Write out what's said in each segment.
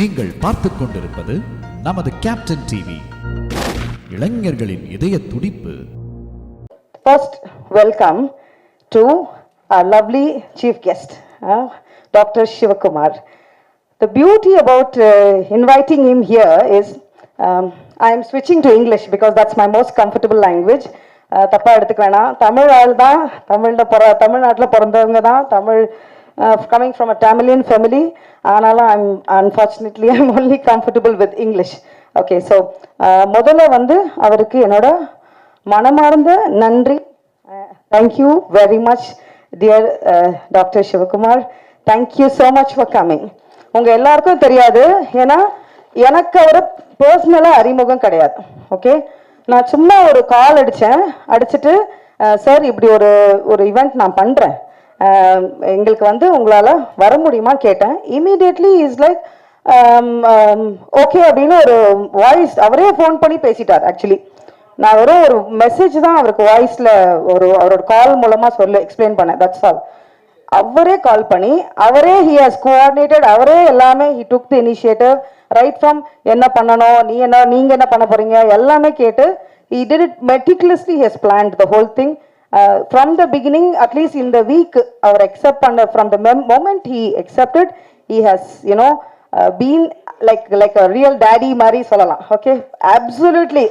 நீங்கள் பார்த்துக் கொண்டிருப்பது நமது கேப்டன் டிவி, இளைஞர்களின் இதய துடிப்பு. First, welcome to our lovely chief guest, Dr. Shivakumar. The beauty about inviting him here is I am switching to English because that's my most comfortable language. தப்பா எடுத்துக்க வேணாம். தமிழ் ஆள் தான், தமிழ்நாட்டில் பிறந்தவங்க தான், Tamil coming from a Tamilian family. ஆனாலும் unfortunately I'm only comfortable with English. Okay, so முதல்ல வந்து அவருக்கு என்னோட மனமார்ந்த நன்றி. Thank you very much dear Dr. Shivakumar. Thank you so much for coming. உங்க எல்லாருக்கும் தெரியாது, ஏன்னா எனக்கு அவரை பர்சனலாக அறிமுகம் கிடையாது. ஓகே, நான் சும்மா ஒரு கால் அடிச்சுட்டு சார் இப்படி ஒரு ஈவெண்ட் நான் பண்ணுறேன், எங்களுக்கு வந்து உங்களால் வர முடியுமா கேட்டேன். இமீடியட்லி இஸ் லைக் ஓகே அப்படின்னு ஒரு வாய்ஸ் அவரே ஃபோன் பண்ணி பேசிட்டார். ஆக்சுவலி நான் வெறும் ஒரு மெசேஜ் தான் அவருக்கு வாய்ஸில் அவரோட கால் மூலமாக எக்ஸ்பிளைன் பண்ணேன். That's all. அவரே கால் பண்ணி அவரே ஹி ஹாஸ் கோஆர்டினேட்டட், அவரே எல்லாமே he took the initiative right from என்ன பண்ணணும், நீங்கள் என்ன பண்ண போகிறீங்க எல்லாமே கேட்டு he did it meticulously. He has planned the whole thing from the beginning. At least in the week our accept பண்ண from the moment he accepted, he has been like a real daddy மாதிரி சொல்லலாம். Okay, absolutely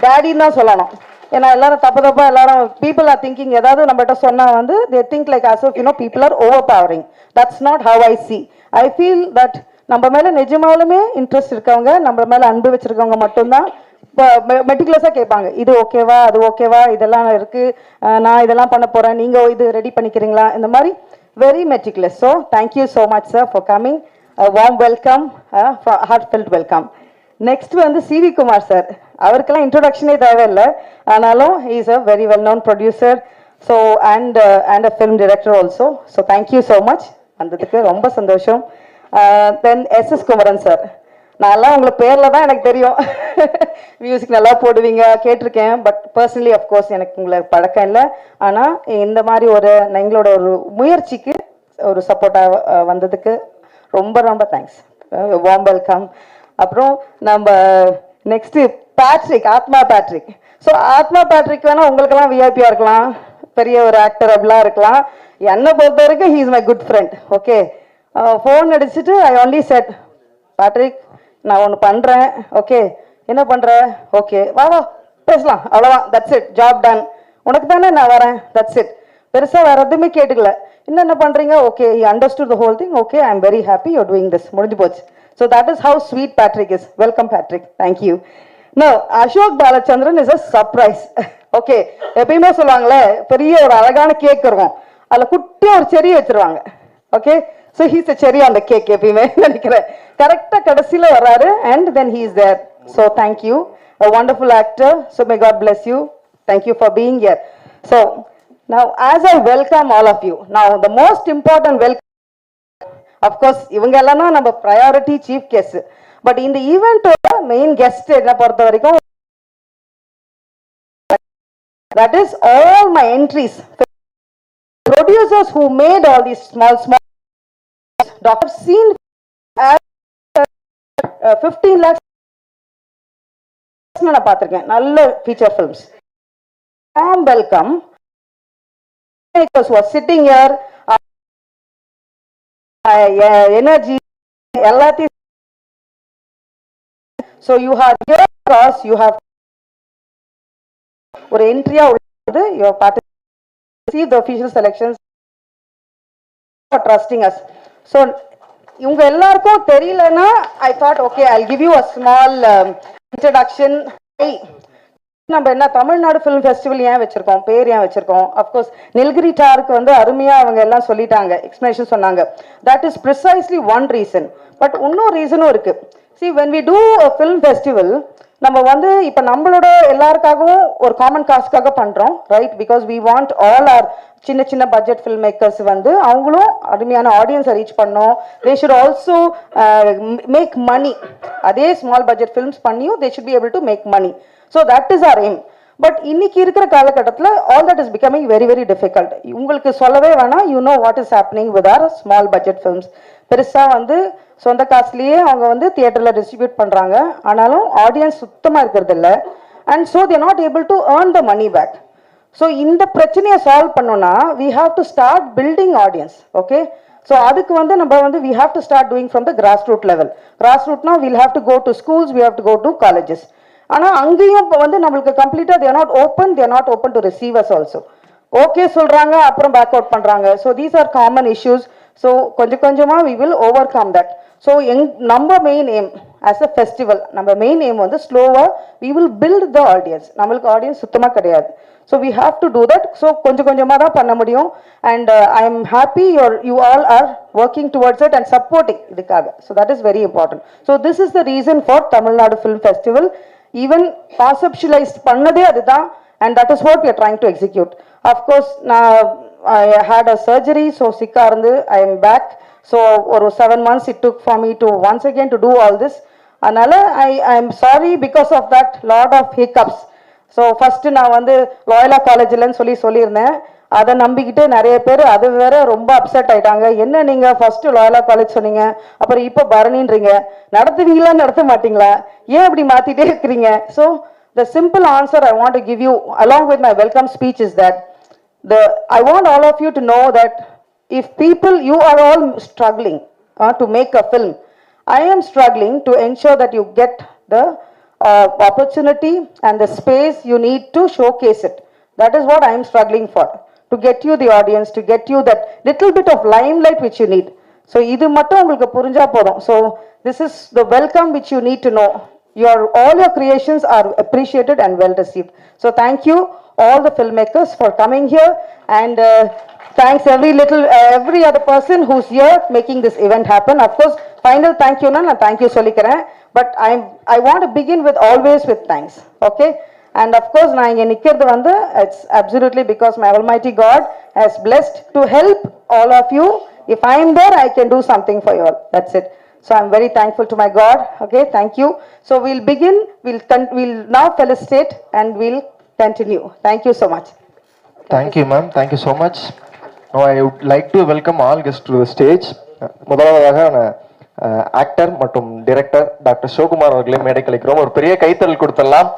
daddy தான் சொல்லலாம். ஏன்னா எல்லாரும் தப்பா எல்லாரும் people are thinking ஏதாவது நம்மகிட்ட சொன்னா வந்து they think like as if people are overpowering. That's not how I see. I feel that நம்ம மேல நிஜமாலுமே இன்ட்ரெஸ்ட் இருக்கவங்க, நம்ம மேல அன்பு வச்சிருக்கவங்க மட்டும்தான் மெட்டிகுலஸாக கேட்பாங்க. இது ஓகேவா, அது ஓகேவா, இதெல்லாம் இருக்கு, நான் இதெல்லாம் பண்ண போறேன், நீங்க இது ரெடி பண்ணிக்கிறீங்களா, இந்த மாதிரி very meticulous. So thank you so much sir for coming. Warm welcome, heartfelt welcome. Next வந்து சிவி குமார் சார். அவருக்கெல்லாம் இன்ட்ரோடக்ஷனே தேவையில்லை, ஆனாலும் he is a very well known producer. So and a film director also. So thank you so much, வந்ததுக்கு ரொம்ப சந்தோஷம். தென் S Kumaran sir. நான்லாம் உங்களை பேரில் தான் எனக்கு தெரியும், மியூசிக் நல்லா போடுவீங்க கேட்டிருக்கேன், பட் பர்சனலி அஃப்கோர்ஸ் எனக்கு உங்களை பழக்கம் இல்லை. ஆனால் இந்த மாதிரி எங்களோட ஒரு முயற்சிக்கு ஒரு சப்போர்ட்டாக வந்ததுக்கு ரொம்ப ரொம்ப தேங்க்ஸ். Warm welcome. அப்புறம் நம்ம நெக்ஸ்ட்டு பேட்ரிக், ஆத்மா பேட்ரிக். ஸோ ஆத்மா பேட்ரிக் வேணால் உங்களுக்கெல்லாம் விஐபியாக இருக்கலாம், பெரிய ஒரு ஆக்டர் அப்படிலாம் இருக்கலாம். என்னை பொறுத்த வரைக்கும் he is my good friend. Okay, phone அடிச்சுட்டு ஐ ஒன்லி செட் பேட்ரிக் நான் ஒன்று பண்ணுறேன். ஓகே, என்ன பண்ணுற? ஓகே வா வா பேசலாம், அவ்வளோதான், தட்ஸ் இட், ஜாப் டன். உனக்கு தானே நான் வரேன், தட்ஸ் இட். பெருசாக வேறு எதுவுமே கேட்டுக்கல. என்ன பண்ணுறீங்க? Okay, he understood the whole thing. Okay, I am very happy you doing this. முடிஞ்சு போச்சு. So that is how sweet Patrick is. Welcome Patrick, thank you. No, Ashok Balachandran is a surprise. Okay, எப்பயுமே சொல்லுவாங்களே பெரிய ஒரு அழகான கேக் இருக்கும், அதில் குட்டியாக ஒரு செடி வச்சிருவாங்க. Okay, so he's a cherry on the cake எப்பயுமே நினைக்கிறேன். கரெக்டாக கடைசியில் வர்றாரு and then he is there. So thank you, a wonderful actor. So may God bless you. Thank you for being here. So now as I welcome all of you, now the most important welcome, of course இவங்க எல்லாம் தான் நம்ம priority chief guest, but இந்த ஈவென்ட்டோட main guest என்ன பொறுத்த வரைக்கும் that is all my entries, producers who made all these small I've seen 15 lakhs நான் பார்த்திருக்கேன் நல்ல feature films. warm welcome who are sitting here, energy எல்லாத்தையும். so you have here because you have ஒரு என்ட்ரியா உள்ளது. you have participated, see the official selections, for trusting us. So இவங்க எல்லாருக்கும் தெரியலன்னா I thought okay I give you a small introduction. நம்ம என்ன Tamil Nadu film festival ஏன் வச்சிருக்கோம், பேர் ஏன் வச்சிருக்கோம்? அஃப்கோர்ஸ் நில்கிரி டாருக்கு வந்து அருமையாக அவங்க எல்லாம் சொல்லிட்டாங்க, எக்ஸ்பிளனேஷன் சொன்னாங்க. That is precisely one reason. But இன்னொரு ரீசனும் இருக்கு. See when we do a film festival, நம்ம வந்து இப்போ நம்மளோட எல்லாருக்காகவும் ஒரு காமன் காஸ்ட்காக பண்ணுறோம், right? Because we want all our சின்ன சின்ன பட்ஜெட் ஃபில்ம் மேக்கர்ஸ் வந்து அவங்களும் அருமையான ஆடியன்ஸை ரீச் பண்ணோம். They should also make money. அதே ஸ்மால் பட்ஜெட் ஃபில்ம்ஸ் பண்ணியும் they should be able to make money. So that is our aim. But இன்னைக்கு இருக்கிற காலகட்டத்தில் all that is becoming very very difficult. உங்களுக்கு சொல்லவே வேணாம், you know what is happening with our small budget films. பெருசாக வந்து சொந்த காசுலேயே அவங்க வந்து தியேட்டரில் டிஸ்ட்ரிபியூட் பண்ணுறாங்க. ஆனாலும் ஆடியன்ஸ் சுத்தமாக இருக்கிறது இல்லை. And so they're not able to earn the money back. So இந்த பிரச்சனையை சால்வ் பண்ணோன்னா we have to start building audience. Okay, so அதுக்கு வந்து நம்ம வந்து we have to start doing from the grass root level. Grass ரூட்னா we'll have to go to schools, we have to go to colleges. ஆனால் அங்கேயும் இப்போ வந்து நம்மளுக்கு கம்ப்ளீட்டாக they're not open to receivers also. Okay சொல்கிறாங்க, அப்புறம் பேக் அவுட் பண்ணுறாங்க. So these are common issues. So கொஞ்சம் கொஞ்சமாக we will overcome that. So நம்ம main aim as a festival, நம்ம மெயின் எய்ம் வந்து ஸ்லோவாக we will build the audience. நம்மளுக்கு ஆடியன்ஸ் சுத்தமாக கிடையாது. So we have to do that. So கொஞ்சம் கொஞ்சமாக தான் பண்ண முடியும். And I am happy you all are working towards it and supporting இதுக்காக. So that is very important. So this is the reason for Tamil Nadu film festival. Even conceptualise பண்ணதே அதுதான். And that is what we are trying to execute. Of course I had a surgery, so sick irundhu I am back. So or 7 months it took for me to once again to do all this. Anala I am sorry because of that lot of hiccups. So first na vandu Loyola college la solirnen, அதை நம்பிக்கிட்டு நிறைய பேர் அது வேற ரொம்ப upset ஆயிட்டாங்க. என்ன நீங்க ஃபர்ஸ்ட் லாயலா காலேஜ் சொன்னீங்க, அப்புறம் இப்போ பரணின்றீங்க, நடத்துவீங்களா நடத்த மாட்டீங்களா, ஏன் இப்படி மாத்திட்டே இருக்கிறீங்க? So the simple answer I want to give you along with my welcome speech is that I want all of you to know that if people, you are all struggling to make a film, I am struggling to ensure that you get the opportunity and the space you need to showcase it. That is what I am struggling for, to get you the audience, to get you that little bit of limelight which you need. So idu mattum ungalku purinja podum. So this is the welcome which you need to know. All your creations are appreciated and well received. So thank you all the filmmakers for coming here, and thanks every other person who's here making this event happen. Of course, final thank you na thank you sollikiren, but I want to begin with always with thanks. Okay, and of course na inga nikkiradhu vandu it's absolutely because my almighty God has blessed to help all of you. If I am there, I can do something for you all. That's it. So I'm very thankful to my God. Okay, thank you. So we'll begin, we'll now felicitate and we'll continue. Thank you so much. Thank you, ma'am. Thank you so much. Now I would like to welcome all guests to the stage. முதலாவதாக actor மற்றும் director doctor Sivakumar அவர்களே மேடை கழிக்கிறோம். ஒரு பெரிய கைத்தறல் கொடுத்துடலாம்.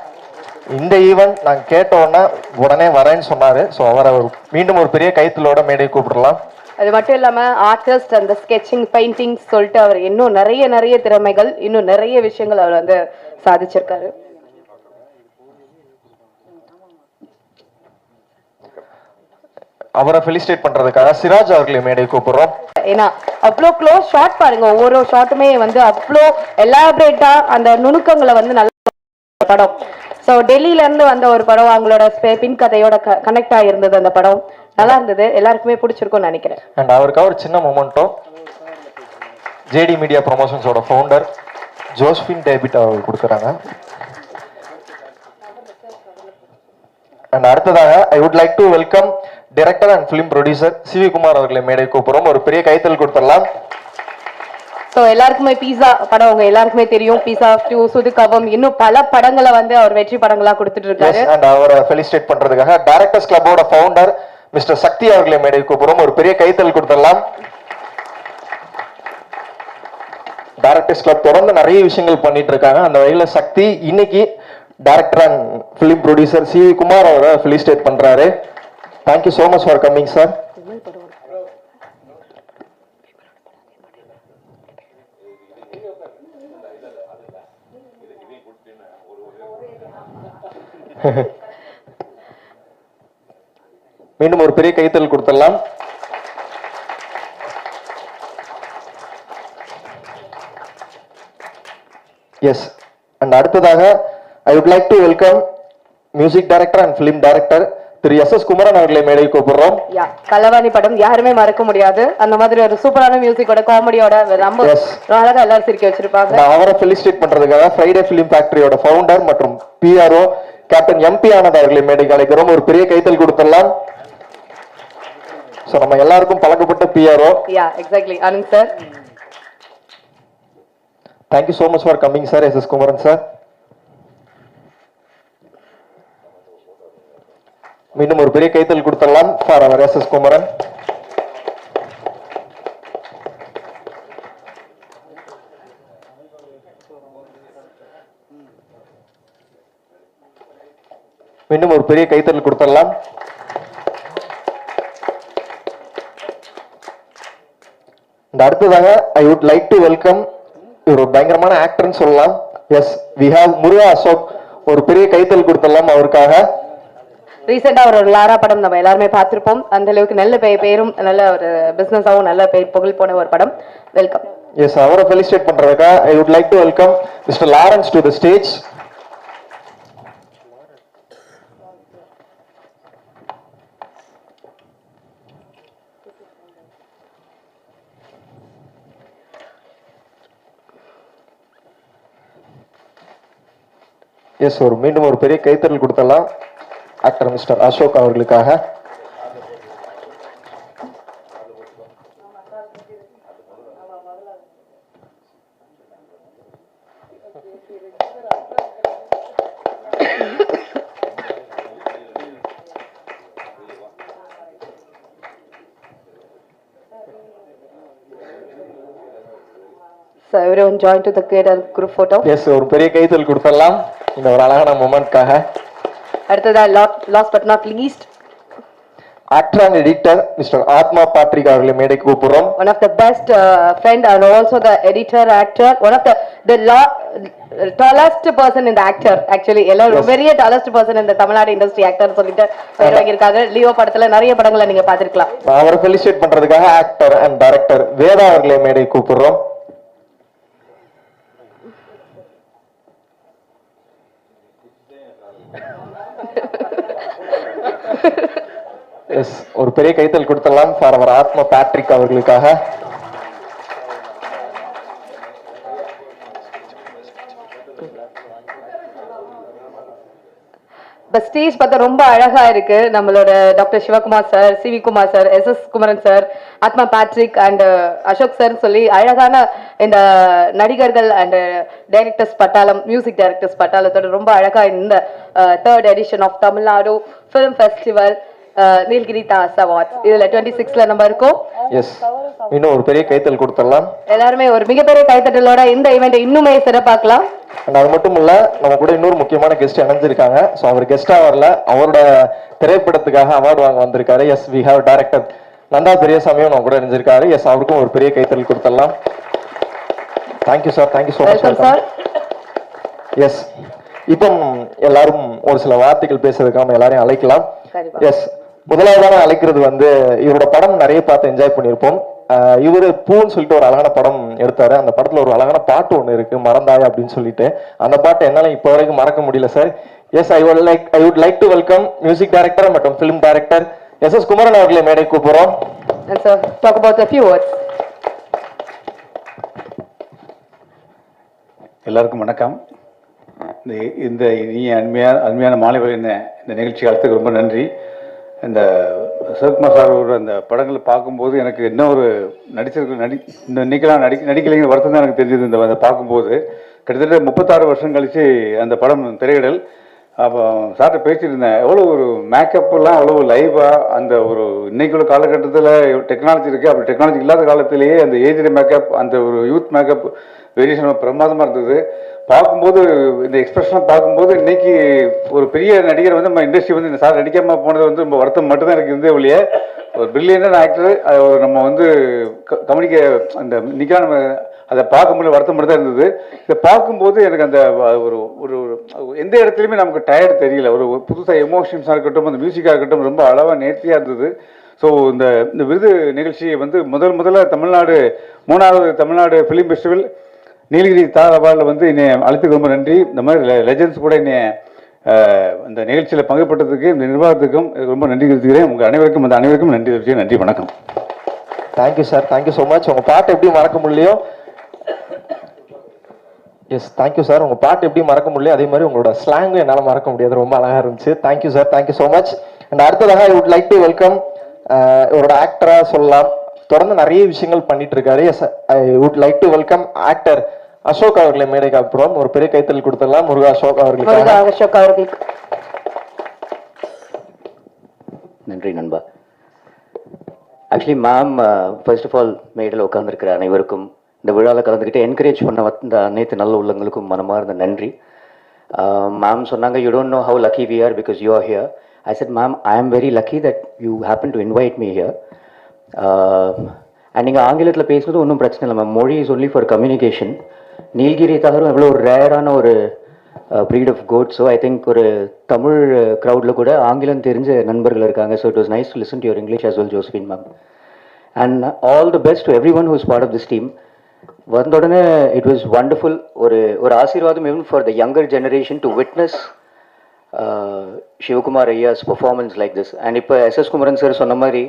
இந்த event நான் கேட்டோன்னா உடனே வரேன்னு சொன்னாரு. ஸோ அவரை மீண்டும் ஒரு பெரிய கைத்தலோட மேடை கூப்பிடலாம். அது மட்டும் இல்லாம ஆர்டிஸ்ட், அந்த ஸ்கெட்சிங், பெயிண்டிங் சொல்லிட்டு அவர் இன்னும் நிறைய திறமைகள், இன்னும் நிறைய விஷயங்கள் அவர் வந்து சாதிச்சிருக்காரு. அவரை ஃபெலிசிட்டேட் பண்றதுக்காக சிராஜ் அவர்களை மேடை கூப்பிடுறோம். ஏன்னா அவ்வளோ க்ளோஸ் ஷாட் பாருங்க, ஒவ்வொரு ஷாட்டுமே வந்து அவ்வளோ எலாபரேட்டா அந்த நுணுக்கங்களை வந்து நல்ல படம். ஸோ டெல்லியில இருந்து வந்த ஒரு படம், அவங்களோட பின் கதையோட கனெக்ட் ஆகிருந்தது. அந்த படம் நல்லா இருந்தது, எல்லாருக்குமே பிடிச்சிருக்கும்னு நினைக்கிறேன். அண்ட் அவருக்காக ஒரு சின்ன மொமெண்டோ ஜேடி மீடியா ப்ரொமோஷன்ஸோட ஃபவுண்டர் ஜோஸ்பின் டேவிட் அவர்கள் கொடுக்குறாங்க. அண்ட் அடுத்ததாக I would like to welcome director and film producer CV Kumar அவர்களை மேடை கூப்பிடுறோம். ஒரு பெரிய கைத்தல் கொடுத்துடலாம். ஸோ எல்லாருக்குமே பீஸா படம் உங்க எல்லாருக்குமே தெரியும். பீஸா 2, சுதுகவம், இன்னும் பல படங்களை வந்து அவர் வெற்றி படங்களா கொடுத்துட்டு இருக்காரு. அண்ட் அவரை ஃபெலிசிட்டேட் பண்றதுக்காக டைரக்டர்ஸ் கிளப்போட ஃபவுண்டர் மிஸ்டர் சக்தி அவர்களை மேடை கூப்பிடுறோம். ஒரு பெரிய கைத்தல் கொடுத்துடலாம். டைரக்டர்ஸ் கிளப் தொடர்ந்து நிறைய விஷயங்கள் பண்ணிட்டு இருக்காங்க. அந்த வகையில சக்தி இன்னைக்கு director and film producer C Kumar அவரை ஃபெலிசிட்டேட் பண்றாரு. Thank you so much for coming sir. மீண்டும் ஒரு பெரிய கைத்தல் கொடுத்துடலாம். எஸ். அண்ட் அடுத்ததாக I would like to welcome music director and film director Thiru S Kumaran அவர்களை மேடை கூப்பிடுறோம். கலவாணி படம் யாருமே மறக்க முடியாது. அந்த மாதிரி ஒரு சூப்பரான மியூசிக்கோட, காமெடியோட ரொம்ப அழகா எல்லாரும் சிரிக்க வச்சிருப்பாங்க. அவரை ஃபெலிசிட்டேட் பண்றதுக்காக ஃப்ரைடே பிலிம் ஃபேக்டரியோட ஃபவுண்டர் மற்றும் பிஆர்ஓ கேப்டன் எம்பி ஆனந்த் அவர்களை மேடை அழைக்கிறோம். ஒரு பெரிய கைத்தல் கொடுத்துடலாம். சோ நம்ம எல்லாருக்கும் பழக்கப்பட்ட PRO. Exactly Anand sir. Thank you so much for coming sir. S Kumaran sir. மீண்டும் ஒரு பெரிய கைத்தல் கொடுத்துடலாம் ஃபார் அவர் எஸ் குமரன். மீண்டும் ஒரு பெரிய கைத்தறல் கொடுத்துடலாம். அடுத்ததாக I would like to welcome ஒரு பயங்கரமான ஆக்டர்னு சொல்லலாம். எஸ், வி ஹேவ் முருகா அசோக். ஒரு பெரிய கைத்தல் கொடுத்துடலாம் அவருக்காக. ரீசெண்டா ஒரு லாரா படம் நம்ம எல்லாருமே பார்த்திருப்போம். அந்த அளவுக்கு நல்ல பேரும் நல்ல ஒரு பிசினஸாவும் நல்ல புகழ் போன ஒரு படம். வெல்கம். எஸ், அவரை ஃபெலிசிட்டேட் பண்றதுக்காக I would like to welcome mister Lawrence to the stage. Yes, மீண்டும் ஒரு பெரிய கைத்தறல் கொடுத்தலாம் ஆக்டர் மிஸ்டர் அசோக் அவர்களுக்காக. So everyone join to the group photo. Yes, ஒரு பெரிய கைத்தல் கொடுத்தலாம் இந்த ஒரு அழகான மொமெண்ட்காக. அடுத்ததா last but not least actor and editor mister Atma Patrick அவர்களை மேடைக்கு கூப்பிடுறோம். one of the best friend and also the editor actor, one of the tallest person in the actor actually. எல்லாரும் very tallest person in the Tamil Nadu industry actor சொல்லிட்டு பேர் வாங்கியிருக்காங்க. Leo படத்துல நிறைய படங்களை நீங்க பார்த்திருக்கலாம். அவரை ஃபெலிசிட்டேட் பண்றதுக்காக ஆக்டர் அண்ட் டைரக்டர் வேதா அவர்களை மேடைக்கு கூப்பிடுறோம். எஸ், ஒரு பெரிய கைத்தல் கொடுத்துடலாம் ஃபார் அவர் ஆத்மா பேட்ரிக் அவர்களுக்காக. ஸ்டேஜ் பார்த்தா ரொம்ப அழகா இருக்கு. நம்மளோட doctor Sivakumar sir, C V Kumar sir, S Kumaran sir, Atma Patrick and Ashok sir சொல்லி அழகான இந்த நடிகர்கள் அண்ட் டைரக்டர்ஸ் பட்டாளம், மியூசிக் டைரக்டர்ஸ் பட்டாளத்தோட ரொம்ப அழகா இந்த 3rd edition of Tamil Nadu film festival Nilgiri Das awards இதுல 26ல நம்ம இருக்கோம். எஸ், இன்னும் ஒரு பெரிய கைத்தல் கொடுத்துடலாம். எல்லாருமே ஒரு மிகப்பெரிய கைத்தட்டலோட இந்த ஈவெண்ட் இன்னுமே சிறப்பாக்கலாம். அது மட்டும் இல்ல, நம்ம கூட இன்னொரு முக்கியமான கெஸ்ட் இணைஞ்சிருக்காங்க. ஸோ அவர் கெஸ்டா வரல, அவரோட திரைப்படத்துக்காக அவார்டு வாங்க வந்திருக்காரு. Yes, we have director Nanda பெரியசாமியும் நம்ம கூட இணைஞ்சிருக்காரு. எஸ், அவருக்கும் ஒரு பெரிய கைத்தல் கொடுத்துடலாம். Thank you sir, thank you so much sir. Yes, இப்போ எல்லாரும் ஒரு சில வார்த்தைகள் பேசுறதுக்கு நம்ம எல்லாரையும் அழைக்கலாம். எஸ், முதலாவதாக அழைக்கிறது இவரோட படம் நிறைய பார்த்து என்ஜாய் பண்ணியிருப்போம். இவரு பூன்னு சொல்லிட்டு ஒரு அழகான படம் எடுத்தாரு. அந்த படத்துல ஒரு அழகான பாட்டு ஒண்ணு இருக்கு, மறந்தாய் அப்படின்னு சொல்லிட்டு. அந்த பாட்டை என்னால இப்போ வரைக்கும் மறக்க முடியல sir. Yes, I would like to welcome music director மற்றும் பிலிம் டைரக்டர் எஸ் குமரன் அவர்களை மேடை கூப்பிடுறோம். எல்லாருக்கும் வணக்கம். இந்த இனிய அருமையான மாலை வேளை இந்த நிகழ்ச்சி காலத்துக்கு ரொம்ப நன்றி. இந்த சிவகுமார் சார் அந்த படங்களை பார்க்கும்போது எனக்கு என்ன ஒரு நடிக்கலைங்கிற வருத்தம் தான் எனக்கு தெரிஞ்சது. இந்த பார்க்கும்போது கிட்டத்தட்ட 36 வருஷம் கழிச்சு அந்த படம் திரையிடல். அப்போ சார்கிட்ட பேசியிருந்தேன், எவ்வளோ ஒரு மேக்கப்லாம் அவ்வளோ லைவாக அந்த ஒரு இன்னைக்குள்ள காலகட்டத்தில் டெக்னாலஜி இருக்குது. அப்படி டெக்னாலஜி இல்லாத காலத்திலேயே அந்த ஏஜ்டு மேக்கப், அந்த ஒரு யூத் மேக்கப் வேரியேஷன் பிரமாதமாக இருந்தது. பார்க்கும்போது இந்த எக்ஸ்பிரஷனாக பார்க்கும்போது இன்னைக்கு ஒரு பெரிய நடிகர் நம்ம இண்டஸ்ட்ரி இந்த சார் நடிக்காமல் போனது ரொம்ப வருத்தம் மட்டும்தான் எனக்கு இருந்தே ஒழிய, ஒரு பிரில்லியண்டான ஆக்டர் நம்ம கவனிக்க அந்த இன்னைக்கெல்லாம் நம்ம அதை பார்க்கும்போது வருத்தம் மட்டும் தான் இருந்தது. இதை பார்க்கும்போது எனக்கு அந்த ஒரு ஒரு எந்த இடத்துலையுமே நமக்கு டயர்டு தெரியல. ஒரு புதுசாக எமோஷன்ஸாக இருக்கட்டும், அந்த மியூசிக்காக இருக்கட்டும் ரொம்ப அளவாக நேர்த்தியாக இருந்தது. ஸோ இந்த விருது நிகழ்ச்சியை முதல்ல தமிழ்நாடு 3வது தமிழ்நாடு ஃபிலிம் ஃபெஸ்டிவல் நீலகிரி தார் அவார்டில் என்னை அழைத்துக்கு ரொம்ப நன்றி. இந்த மாதிரி லெஜண்ட்ஸ் கூட என்னை இந்த நிகழ்ச்சியில் பங்குபட்டதுக்கு இந்த நிர்வாகத்துக்கும் ரொம்ப நன்றி தெரிவிக்கிறேன். உங்கள் அனைவருக்கும் நன்றி தெரிவிக்கிறேன். நன்றி, வணக்கம். Thank you sir, thank you so much. உங்கள் பாட்டு எப்படி மறக்க முடியலையோ, எஸ் தேங்க்யூ சார், உங்கள் பாட்டு எப்படி மறக்க முடியலையோ அதே மாதிரி உங்களோட ஸ்லாங்கும் என்னால் மறக்க முடியாது. ரொம்ப அழகாக இருந்துச்சு. Thank you sir, thank you so much. And அடுத்ததாக I would like to welcome இவரோட ஆக்டராக சொல்லலாம், தொடர்ந்து நிறைய விஷயங்கள் பண்ணிட்டு இருக்காரு. Yes, I would like to welcome actor Ashok அவர்களை மேடைக்கு அப்புறம் ஒரு பெரிய கைத்தல் கொடுத்துடலாம். முருகா அசோக் அவர்களுக்கு. நன்றி நண்பா. Actually ma'am, first of all மேடையில் உட்கார்ந்துருக்கிற அனைவருக்கும், இந்த விழாவில் கலந்துக்கிட்டு என்கரேஜ் பண்ண வந்த அனைத்து நல்ல உள்ளங்களுக்கும் மனமார்ந்த நன்றி. Ma'am சொன்னாங்க, you don't know how lucky we are because you are here. I said, ma'am, I am very lucky that you happen to invite me here. And நீங்கள் ஆங்கிலத்தில் பேசுறது ஒன்றும் பிரச்சனை இல்லை மேம். மொழி is only for communication. Nilgiri தகரும் எவ்வளோ ஒரு ரேரான ஒரு breed of goat. So I think ஒரு தமிழ் க்ரௌடில் கூட ஆங்கிலம் தெரிஞ்ச நண்பர்கள் இருக்காங்க. So it was nice to listen to your English as well, Josephine ma'am. And all the best to everyone who is part of this team. வந்த உடனே it was wonderful. ஒரு ஆசீர்வாதம் even for the younger generation to witness Sivakumar Ayaz performance like this. And இப்போ SS Kumaran sir சொன்ன மாதிரி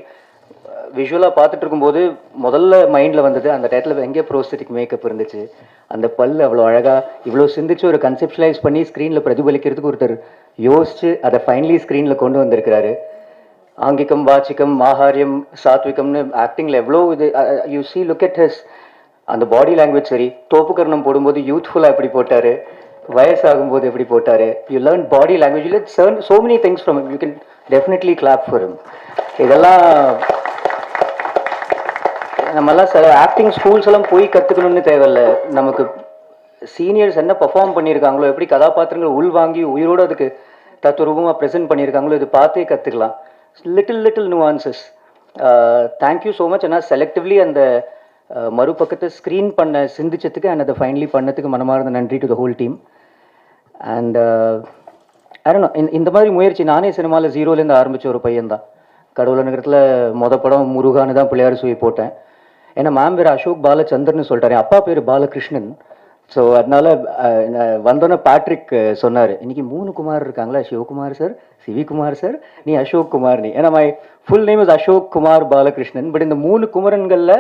விஷுவலாக பார்த்துட்டு இருக்கும்போது முதல்ல மைண்டில் வந்தது அந்த டயத்தில் எங்கே ப்ரோஸ்தட்டிக் மேக்கப் இருந்துச்சு, அந்த பல் அவ்வளோ அழகாக இவ்வளோ சிந்திச்சு ஒரு கன்செப்ஷனலைஸ் பண்ணி ஸ்க்ரீனில் பிரதிபலிக்கிறதுக்கு ஒருத்தர் யோசிச்சு அதை ஃபைனலி ஸ்க்ரீனில் கொண்டு வந்திருக்கிறாரு. ஆங்கிகம், வாச்சிக்கம், ஆஹாரியம், சாத்விகம்னு ஆக்டிங்கில் எவ்வளோ இது you see look at his அந்த பாடி லாங்குவேஜ். சரி, தோப்புக்கரணம் போடும்போது யூத்ஃபுல்லாக எப்படி போட்டார், வயசாகும்போது எப்படி போட்டார். You learn body language, you learn so many things from him. You can definitely clap for him. இதெல்லாம் நம்மெல்லாம் சில ஆக்டிங் ஸ்கூல்ஸ் எல்லாம் போய் கற்றுக்கணும்னு தேவையில்லை. நமக்கு சீனியர்ஸ் என்ன பர்ஃபார்ம் பண்ணியிருக்காங்களோ, எப்படி கதாபாத்திரங்கள் உள்வாங்கி உயிரோடு அதுக்கு தத்துரூபமாக ப்ரெசென்ட் பண்ணியிருக்காங்களோ, இது பார்த்தே கற்றுக்கலாம். Little nuances. Thank you so much. ஆனால் செலக்டிவ்லி அந்த மறுபக்கத்தை ஸ்க்ரீன் பண்ண சிந்திச்சதுக்கு அண்ட் அதை ஃபைனலி பண்ணதுக்கு மனமார்ந்த நன்றி to the whole team. And அரணும் இந்த மாதிரி முயற்சி நானே சினிமாவில் ஜீரோலேருந்து ஆரம்பித்த ஒரு பையன்தான். கடவுள் நகரத்தில் படம் முருகான்னு தான் பிள்ளையார் சுவை போட்டேன். ஏன்னா மேம் பேர் அசோக் பாலச்சந்திரன்னு சொல்லிட்டாரு, அப்பா பேர் பாலகிருஷ்ணன். ஸோ அதனால வந்தோன்னே பேட்ரிக் சொன்னார், இன்னைக்கு 3 குமார் இருக்காங்களா, சிவகுமார் சார், சிவிகுமார் சார், நீ அசோக் குமார். நீ ஏன்னா my full name is Ashok Kumar Balakrishnan. But இந்த 3 குமரன்களில்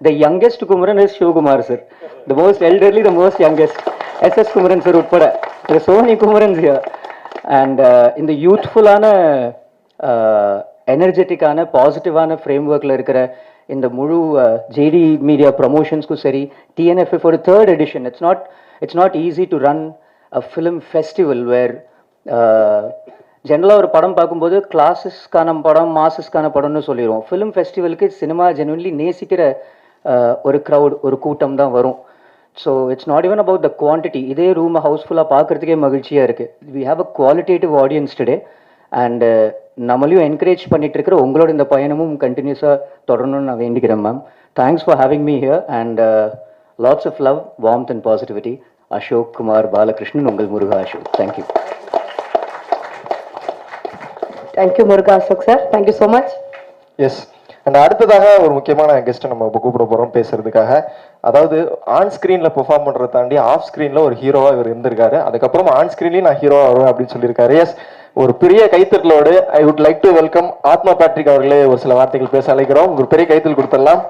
the youngest Kumaran is Sivakumar sir, the most elderly, the most youngest SS Kumaran sir உட்பட சோனி குமரன் சார். அண்ட் இந்த யூத்ஃபுல்லான எனர்ஜெட்டிக்கான பாசிட்டிவான ஃப்ரேம் ஒர்க்கில் இருக்கிற இந்த முழு ஜேடி மீடியா ப்ரமோஷன்ஸ்க்கும் சரி, டிஎன்எஃப்எஃப் ஒரு 3rd edition. It's not easy to run a film festival where ஜென்ரலாக ஒரு படம் பார்க்கும்போது கிளாஸஸ்க்கான படம், மாசஸ்க்கான படம்னு சொல்லிடுவோம். ஃபிலிம் ஃபெஸ்டிவலுக்கு சினிமா ஜெனுவன்லி நேசிக்கிற ஒரு க்ரௌட், ஒரு கூட்டம் தான் வரும். So it's not even about the quantity. இதே ரூமை ஹவுஸ்ஃபுல்லாக பார்க்குறதுக்கே மகிழ்ச்சியாக இருக்குது. We have a qualitative audience today. And நம்மளையும் என்கரேஜ் பண்ணிட்டு இருக்கிற உங்களோட இந்த பயணமும் கண்டினியூஸாக தொடரணும்னு நான் வேண்டிக்கிறேன் மேம். Thanks for having me here and lots of love, warmth and positivity. Ashok Kumar Balakrishnan, உங்கள் Muruga Ashok. Thank you. Thank you Muruga Ashok sir, thank you so much. Yes. And அடுத்ததாக ஒரு முக்கியமான கெஸ்ட்டை நம்ம இப்போ கூப்பிட போகிறோம் பேசுறதுக்காக. அதாவது ஆன் ஸ்க்ரீனில் பெர்ஃபார்ம் பண்ணுறதை தாண்டி ஆஃப் ஸ்க்ரீனில் ஒரு ஹீரோவாக இவர் இருந்திருக்காரு. அதுக்கப்புறம் ஆன் ஸ்க்ரீன்லேயும் நான் ஹீரோவாக வருவேன் அப்படின்னு சொல்லியிருக்காரு. எஸ், ஒரு பெரிய கைத்தட்டலோடு I would like to welcome Atma Patrick அவர்களே ஒரு சில வார்த்தைகள் பேச அழைக்கிறோம். உங்களுக்கு பெரிய கைத்தல் கொடுத்துடலாம்.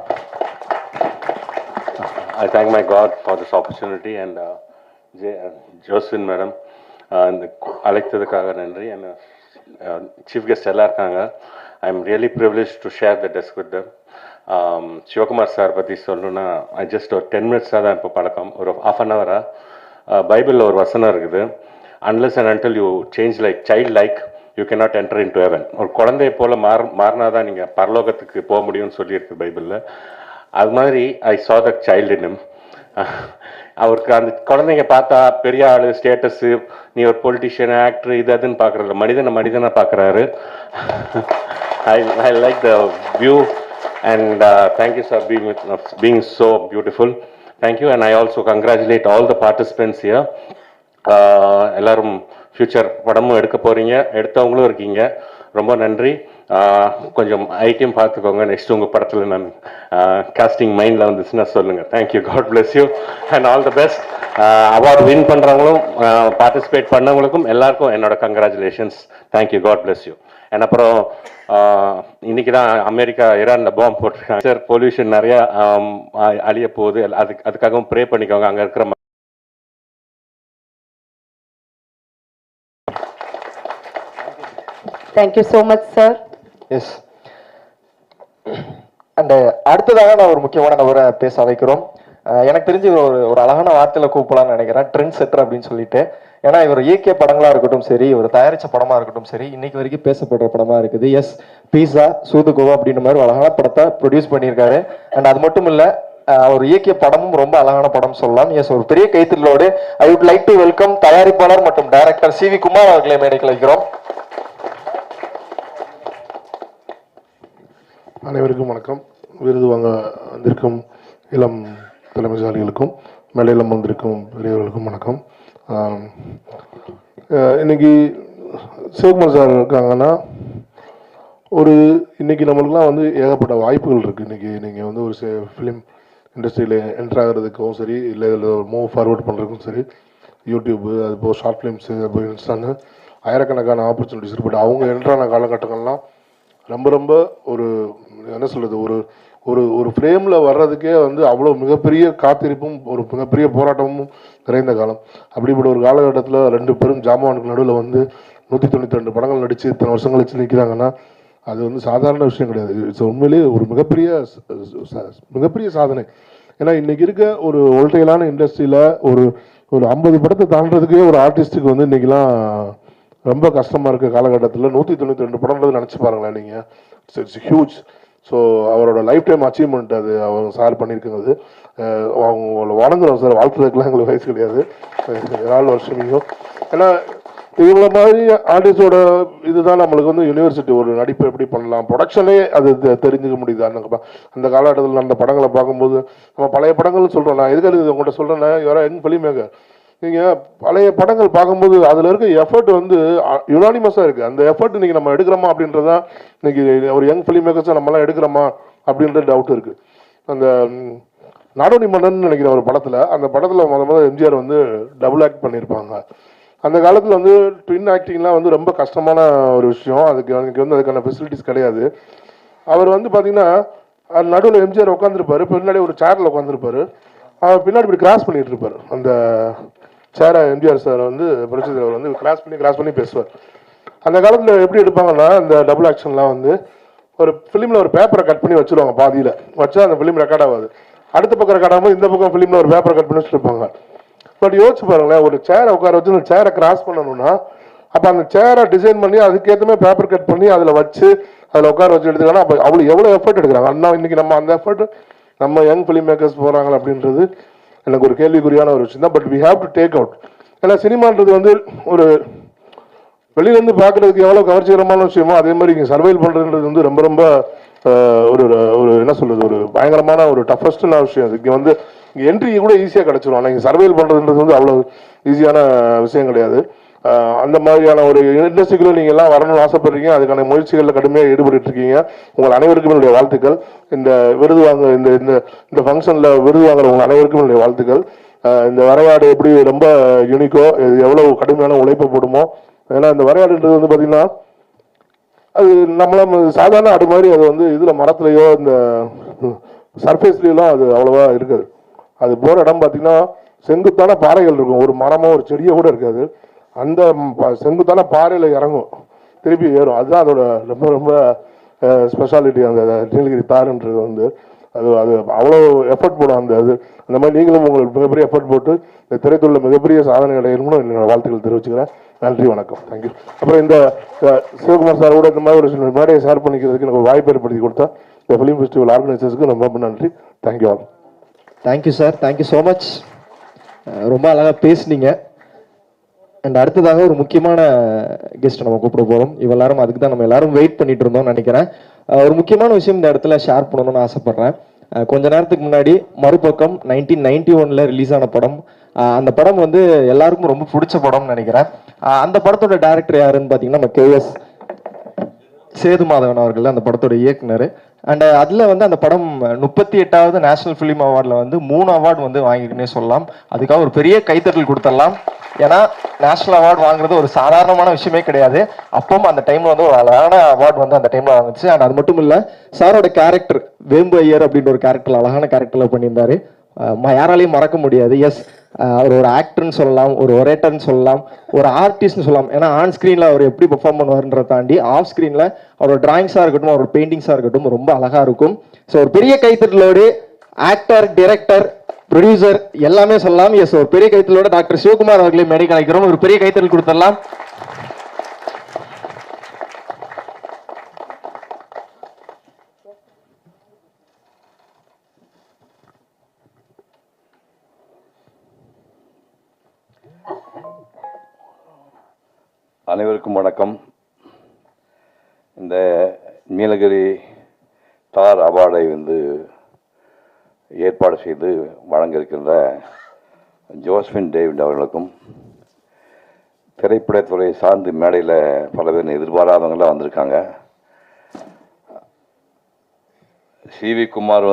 I thank my God for this opportunity and Josephine madam இந்த அழைத்ததுக்காக நன்றி. and சீஃப் கெஸ்ட் எல்லாம் இருக்காங்க. I am really privilege to share the desk with them. Sivakumar sir பற்றி சொல்லணுன்னா ஜஸ்ட் ஒரு 10 minutes தான் இப்போ பழக்கம், ஒரு half an hour. பைபிளில் ஒரு வசனம் இருக்குது, unless and until you change like child like you cannot enter into heaven. ஒரு குழந்தைய போல் மாறினாதான் நீங்கள் பரலோகத்துக்கு போக முடியும்னு சொல்லியிருக்கு பைபிளில். அது மாதிரி ஐ saw the child in him. அவருக்கு அந்த குழந்தைங்க பார்த்தா பெரிய ஆள், ஸ்டேட்டஸு, நீ ஒரு பொலிட்டிஷியன், ஆக்டர், இது அதுன்னு பார்க்குறது, மனிதனை பார்க்குறாரு. I like the view and thank you sir being so beautiful. Thank you and I also congratulate all the participants here. எல்லாரும் ஃப்யூச்சர் படமும் எடுக்க போகிறீங்க, எடுத்தவங்களும் இருக்கீங்க, ரொம்ப நன்றி. கொஞ்சம் ஐடியும் பார்த்துக்கோங்க, நெக்ஸ்ட் உங்கள் படத்தில் நான் காஸ்டிங் மைண்டில் வந்துச்சுன்னா சொல்லுங்கள். Thank you, God bless you and all the best. Award win பண்ணுறவங்களும் பார்ட்டிசிபேட் பண்ணவங்களுக்கும் எல்லாருக்கும் என்னோட congratulations. Thank you, God bless you. And அப்புறம் இன்னைக்கு தான் அமெரிக்கா ஈரானில் பாம்பு போட்டிருக்காங்க சார். பொல்யூஷன் நிறையா அழிய போகுது, அதுக்காகவும் ப்ரே பண்ணிக்கோங்க அங்கே இருக்கிற. Thank you so much sir. Yes. And அடுத்ததாக நான் ஒரு முக்கியமான நபரை பேச வைக்கிறோம். எனக்கு தெரிஞ்சு ஒரு அழகான வார்த்தையில கூப்பிடலாம்னு நினைக்கிறேன், ட்ரெண்ட் செட்டர் அப்படின்னு சொல்லிட்டு. ஏன்னா இவர் இயக்கிய படங்களா இருக்கட்டும் சரி, இவர் தயாரிச்ச படமா இருக்கட்டும் சரி, இன்னைக்கு வரைக்கும் பேசப்படுற படமா இருக்குது. எஸ், பீஸா, சூதுகோவா அப்படின்ற மாதிரி அழகான படத்தை ப்ரொடியூஸ் பண்ணியிருக்காரு. அண்ட் அது மட்டும் இல்லை, அவர் இயக்கிய படமும் ரொம்ப அழகான படம் சொல்லலாம். எஸ், ஒரு பெரிய கைத்தறலோடு I would like to welcome தயாரிப்பாளர் மற்றும் டைரக்டர் சி வி குமார் அவர்களை மேடைக்கு அழைக்கிறோம். அனைவருக்கும் வணக்கம். விருது வாங்க வந்திருக்கும் இளம் தலைமைசாலிகளுக்கும் மேலையிலம் வந்திருக்கும் பெரியவர்களுக்கும் வணக்கம். இன்னைக்கு சிவகுமார் சார் இருக்காங்கன்னா இன்னைக்கு நம்மளுக்குலாம் வந்து ஏகப்பட்ட வாய்ப்புகள் இருக்குது. இன்னைக்கு நீங்கள் வந்து ஒரு ஃபிலிம் இண்டஸ்ட்ரியில் என்டர் ஆகிறதுக்கும் சரி, இல்லை இதில் மூவ் ஃபார்வர்ட் பண்ணுறதுக்கும் சரி, யூடியூப்பு, அது போல் ஷார்ட் ஃபிலிம்ஸு, அது போல் இன்ஸ்டான்னு ஆயிரக்கணக்கான ஆப்பர்ச்சுனிட்டிஸ் இருக்குது. பட் அவங்க என்ட்ரான காலகட்டங்கள்லாம் ரொம்ப ரொம்ப ஒரு என்ன சொல்கிறது, ஒரு ஃப்ரேமில் வர்றதுக்கே வந்து அவ்வளோ மிகப்பெரிய காத்திருப்பும் ஒரு மிகப்பெரிய போராட்டமும் நிறைந்த காலம். அப்படிப்பட்ட ஒரு காலகட்டத்தில் 2 பெரும் ஜாமானுக்கு நடுவில் வந்து 192 படங்கள் நடித்து இத்தனை வருஷம் கழிச்சு நிற்கிறாங்கன்னா அது வந்து சாதாரண விஷயம் கிடையாது. இட்ஸ் உண்மையிலேயே ஒரு மிகப்பெரிய சாதனை. ஏன்னா இன்றைக்கி இருக்க ஒரு ஒல்டைலான இண்டஸ்ட்ரியில் ஒரு 50 படத்தை தாண்டதுக்கே ஒரு ஆர்டிஸ்ட்டுக்கு வந்து இன்றைக்கெலாம் ரொம்ப கஷ்டமாக இருக்க காலகட்டத்தில் 192 படம்ன்றது நினச்சி பாருங்களேன் நீங்கள். It's huge. ஸோ அவரோட லைஃப் டைம் அச்சீவ்மெண்ட் அது அவங்க சார் பண்ணியிருக்கிறது. அவங்க வணங்குறோம் சார். வாழ்த்துறதுக்கெலாம் எங்களுக்கு வயசு கிடையாது. 4 வருஷம். ஏன்னா இவங்கள மாதிரி ஆர்டிஸ்டோட இதுதான் நம்மளுக்கு வந்து யூனிவர்சிட்டி ஒரு நடிப்பு எப்படி பண்ணலாம், ப்ரொடக்ஷனே அது தெரிஞ்சுக்க முடியுது. அந்த காலகட்டத்தில் அந்த படங்களை பார்க்கும்போது நம்ம பழைய படங்கள்னு சொல்கிறோம். நான் எதுக்கு உங்கள்கிட்ட சொல்கிறேன்னா, யாரோ யங் ஃபிலிம் மேக்கர், நீங்கள் பழைய படங்கள் பார்க்கும்போது அதில் இருக்க எஃபர்ட் வந்து யுனானிமஸாக இருக்குது. அந்த எஃபர்ட் இன்றைக்கி நம்ம எடுக்கிறோமா அப்படின்றதான் இன்றைக்கி ஒரு யங் ஃபிலிம் மேக்கர்ஸை நம்மளாம் எடுக்கிறோமா அப்படின்ற டவுட் இருக்குது. அந்த நாடோடி மன்னன் நினைக்கிற ஒரு படத்தில், அந்த படத்தில் முதல்ல எம்ஜிஆர் வந்து டபுள் ஆக்ட் பண்ணியிருப்பாங்க. அந்த காலத்தில் வந்து ட்வின் ஆக்டிங்லாம் வந்து ரொம்ப கஷ்டமான ஒரு விஷயம். எனக்கு வந்து அதுக்கான ஃபெசிலிட்டிஸ் கிடையாது. அவர் வந்து பார்த்தீங்கன்னா நடுவில் எம்ஜிஆர் உட்காந்துருப்பார், பின்னாடி ஒரு சேரில் உட்காந்துருப்பார். அவர் பின்னாடி இப்படி கிராஸ் பண்ணிட்டு இருப்பார். அந்த சேரை எம்ஜிஆர் சார் வந்து புரட்சி அவர் வந்து கிராஸ் பண்ணி பேசுவார். அந்த காலத்தில் எப்படி எடுப்பாங்கன்னா, இந்த டபுள் ஆக்ஷன்லாம் வந்து ஒரு ஃபிலிமில் ஒரு பேப்பரை கட் பண்ணி வச்சுருவாங்க. பாதியில் வச்சா அந்த ஃபிலிம் ரெக்கார்ட் ஆகாது. அடுத்த பக்கம் ரெக்கார்ட் ஆகும்போது இந்த பக்கம் ஃபிலிமில் ஒரு பேப்பரை கட் பண்ணி வச்சுருப்பாங்க. பட் யோசிச்சு பாருங்களேன், ஒரு சேரை உட்கார வச்சு அந்த சேரை கிராஸ் பண்ணணும்னா அப்போ அந்த சேரை டிசைன் பண்ணி அதுக்கேற்ற மாதிரி பேப்பர் கட் பண்ணி அதில் வச்சு அதில் உட்கார வச்சு எடுத்துக்கலாம். அப்போ அவ்வளோ எவ்வளோ எஃபர்ட் எடுக்கிறாங்க. அண்ணா இன்னைக்கு நம்ம அந்த எஃபர்ட் நம்ம யங் ஃபிலிம் மேக்கர்ஸ் போகிறாங்களா அப்படின்றது எனக்கு ஒரு கேள்விக்குறியான ஒரு விஷயம் தான். But we have to take out. ஏன்னா சினிமான்றது வந்து ஒரு வெளியிலேருந்து பார்க்குறதுக்கு எவ்வளோ கவர்ச்சிகரமான விஷயமோ அதே மாதிரி இங்கே சர்வைவ் பண்ணுறதுன்றது வந்து ரொம்ப ரொம்ப ஒரு என்ன சொல்கிறது, ஒரு பயங்கரமான ஒரு டஃபஸ்டான விஷயம். அது இங்கே வந்து இங்கே என்ட்ரி கூட ஈஸியாக கிடச்சிரும். ஆனால் இங்கே சர்வைவ் பண்ணுறதுன்றது வந்து அவ்வளோ ஈஸியான விஷயம் கிடையாது. அந்த மாதிரியான ஒரு இண்டஸ்ட்ரிக்குள்ள நீங்கள் எல்லாம் வரணும்னு ஆசைப்படுறீங்க. அதுக்கான முயற்சிகளில் கடுமையாக ஈடுபட்டு இருக்கீங்க. உங்கள் அனைவருக்கும் என்னுடைய வாழ்த்துக்கள். இந்த விருது வாங்க இந்த ஃபங்க்ஷனில் விருது வாங்குற உங்கள் அனைவருக்கும் என்னுடைய வாழ்த்துக்கள். இந்த வரையாடு எப்படி ரொம்ப யூனிக்கோ, எவ்வளோ கடுமையான உழைப்பு போடுமோ. ஏன்னா இந்த வரையாடுன்றது வந்து பார்த்தீங்கன்னா அது நம்மளாம் சாதாரண ஆடு மாதிரி அது வந்து இதில் மரத்துலையோ இந்த சர்ஃபேஸ்லாம் அது அவ்வளோவா இருக்காது. அது போகிற இடம் பார்த்தீங்கன்னா செங்குத்தான பாறைகள் இருக்கும். ஒரு மரமோ ஒரு செடியோ கூட இருக்காது. அந்த செங்குத்தான பாறையில் இறங்கும், திருப்பி ஏறும். அதுதான் அதோட ரொம்ப ரொம்ப ஸ்பெஷாலிட்டி. அந்த நீலகிரி தாருன்றது வந்து அது அவ்வளோ எஃபர்ட் போடும். அந்த மாதிரி நீங்களும் உங்களுக்கு மிகப்பெரிய எஃபர்ட் போட்டு இந்த திரைத்துறையில் மிகப்பெரிய சாதனை அடையணும்னு என்னோட வாழ்த்துக்கள் தெரிவிச்சுக்கிறேன். நன்றி, வணக்கம், தேங்க்யூ. அப்புறம் இந்த சிவகுமார் சார் கூட இந்த மாதிரி ஒரு மேடையை ஷேர் பண்ணிக்கிறதுக்கு எனக்கு ஒரு வாய்ப்பு ஏற்படுத்தி கொடுத்தா இந்த ஃபிலிம் ஃபெஸ்டிவல் ஆர்கனைசர்ஸ்க்கு ரொம்ப நன்றி. Thank you all. Thank you sir, thank you so much. ரொம்ப அழகாக பேசுனீங்க. அண்ட் அடுத்ததாக ஒரு முக்கியமான கெஸ்ட் நம்ம கூப்பிட போகிறோம். எல்லாரும் அதுக்கு தான் நம்ம எல்லாரும் வெயிட் பண்ணிட்டு இருந்தோம்னு நினைக்கிறேன். ஒரு முக்கியமான விஷயம் இந்த இடத்துல ஷேர் பண்ணணும்னு ஆசைப்படுறேன். கொஞ்ச நேரத்துக்கு முன்னாடி மறுபக்கம் 1991 ரிலீஸ் ஆன படம். அந்த படம் வந்து எல்லாருக்கும் ரொம்ப பிடிச்ச படம்னு நினைக்கிறேன். அந்த படத்தோட டைரக்டர் யாருன்னு பார்த்தீங்கன்னா நம்ம KS சேதுமாதவன் அவர்கள் அந்த படத்தோட இயக்குனர். அண்ட் அதில் வந்து அந்த படம் 38வது நேஷனல் ஃபிலிம் அவார்டில் வந்து 3 அவார்டு வந்து வாங்கிருக்குன்னே சொல்லலாம். அதுக்காக ஒரு பெரிய கைத்தட்டல் கொடுத்துடலாம். ஏன்னா நேஷனல் அவார்டு வாங்குறது ஒரு சாதாரணமான விஷயமே கிடையாது. அப்பவும் அந்த டைம்ல வந்து ஒரு அழகான அவார்டு வந்து அந்த டைம்ல வாங்குச்சு. அண்ட் அது மட்டும் இல்லை, சாரோட கேரக்டர் வேம்பு ஐயர் அப்படின்ற ஒரு கேரக்டர் அழகான கேரக்டர்ல பண்ணியிருந்தாரு. யாராலையும் மறக்க முடியாது. எஸ், அவர் ஒரு ஆக்டர்னு சொல்லலாம், ஒரு ஒரேட்டர்னு சொல்லலாம், ஒரு ஆர்டிஸ்ட்னு சொல்லலாம். ஏன்னா ஆன் ஸ்க்ரீனில் அவர் எப்படி பெர்ஃபார்ம் பண்ணுவார்ன்றதை தாண்டி ஆஃப் ஸ்க்ரீனில் அவரோட டிராயிங்ஸாக இருக்கட்டும், அவரோட பெயிண்டிங்ஸாக இருக்கட்டும் ரொம்ப அழகாக இருக்கும். ஸோ ஒரு பெரிய கைத்தட்டலோடு ஆக்டர், டிரெக்டர், ப்ரொடியூசர் எல்லாமே சொல்லலாம். எஸ், ஒரு பெரிய கைத்தட்டலோட டாக்டர் சிவகுமார் அவர்களே மேடைக்கு அழைக்கிறோம். ஒரு பெரிய கைத்தட்டல் கொடுத்துடலாம். அனைவருக்கும் வணக்கம். இந்த நீலகிரி தார் அவார்டை ஏற்பாடு செய்து வழங்க இருக்கின்ற ஜோஸ்பின் டேவிட் அவர்களுக்கும், திரைப்படத்துறை சார்ந்து மேடையில் பல பேர் எதிர்பாராதவங்களாம் வந்திருக்காங்க. சிவி குமார்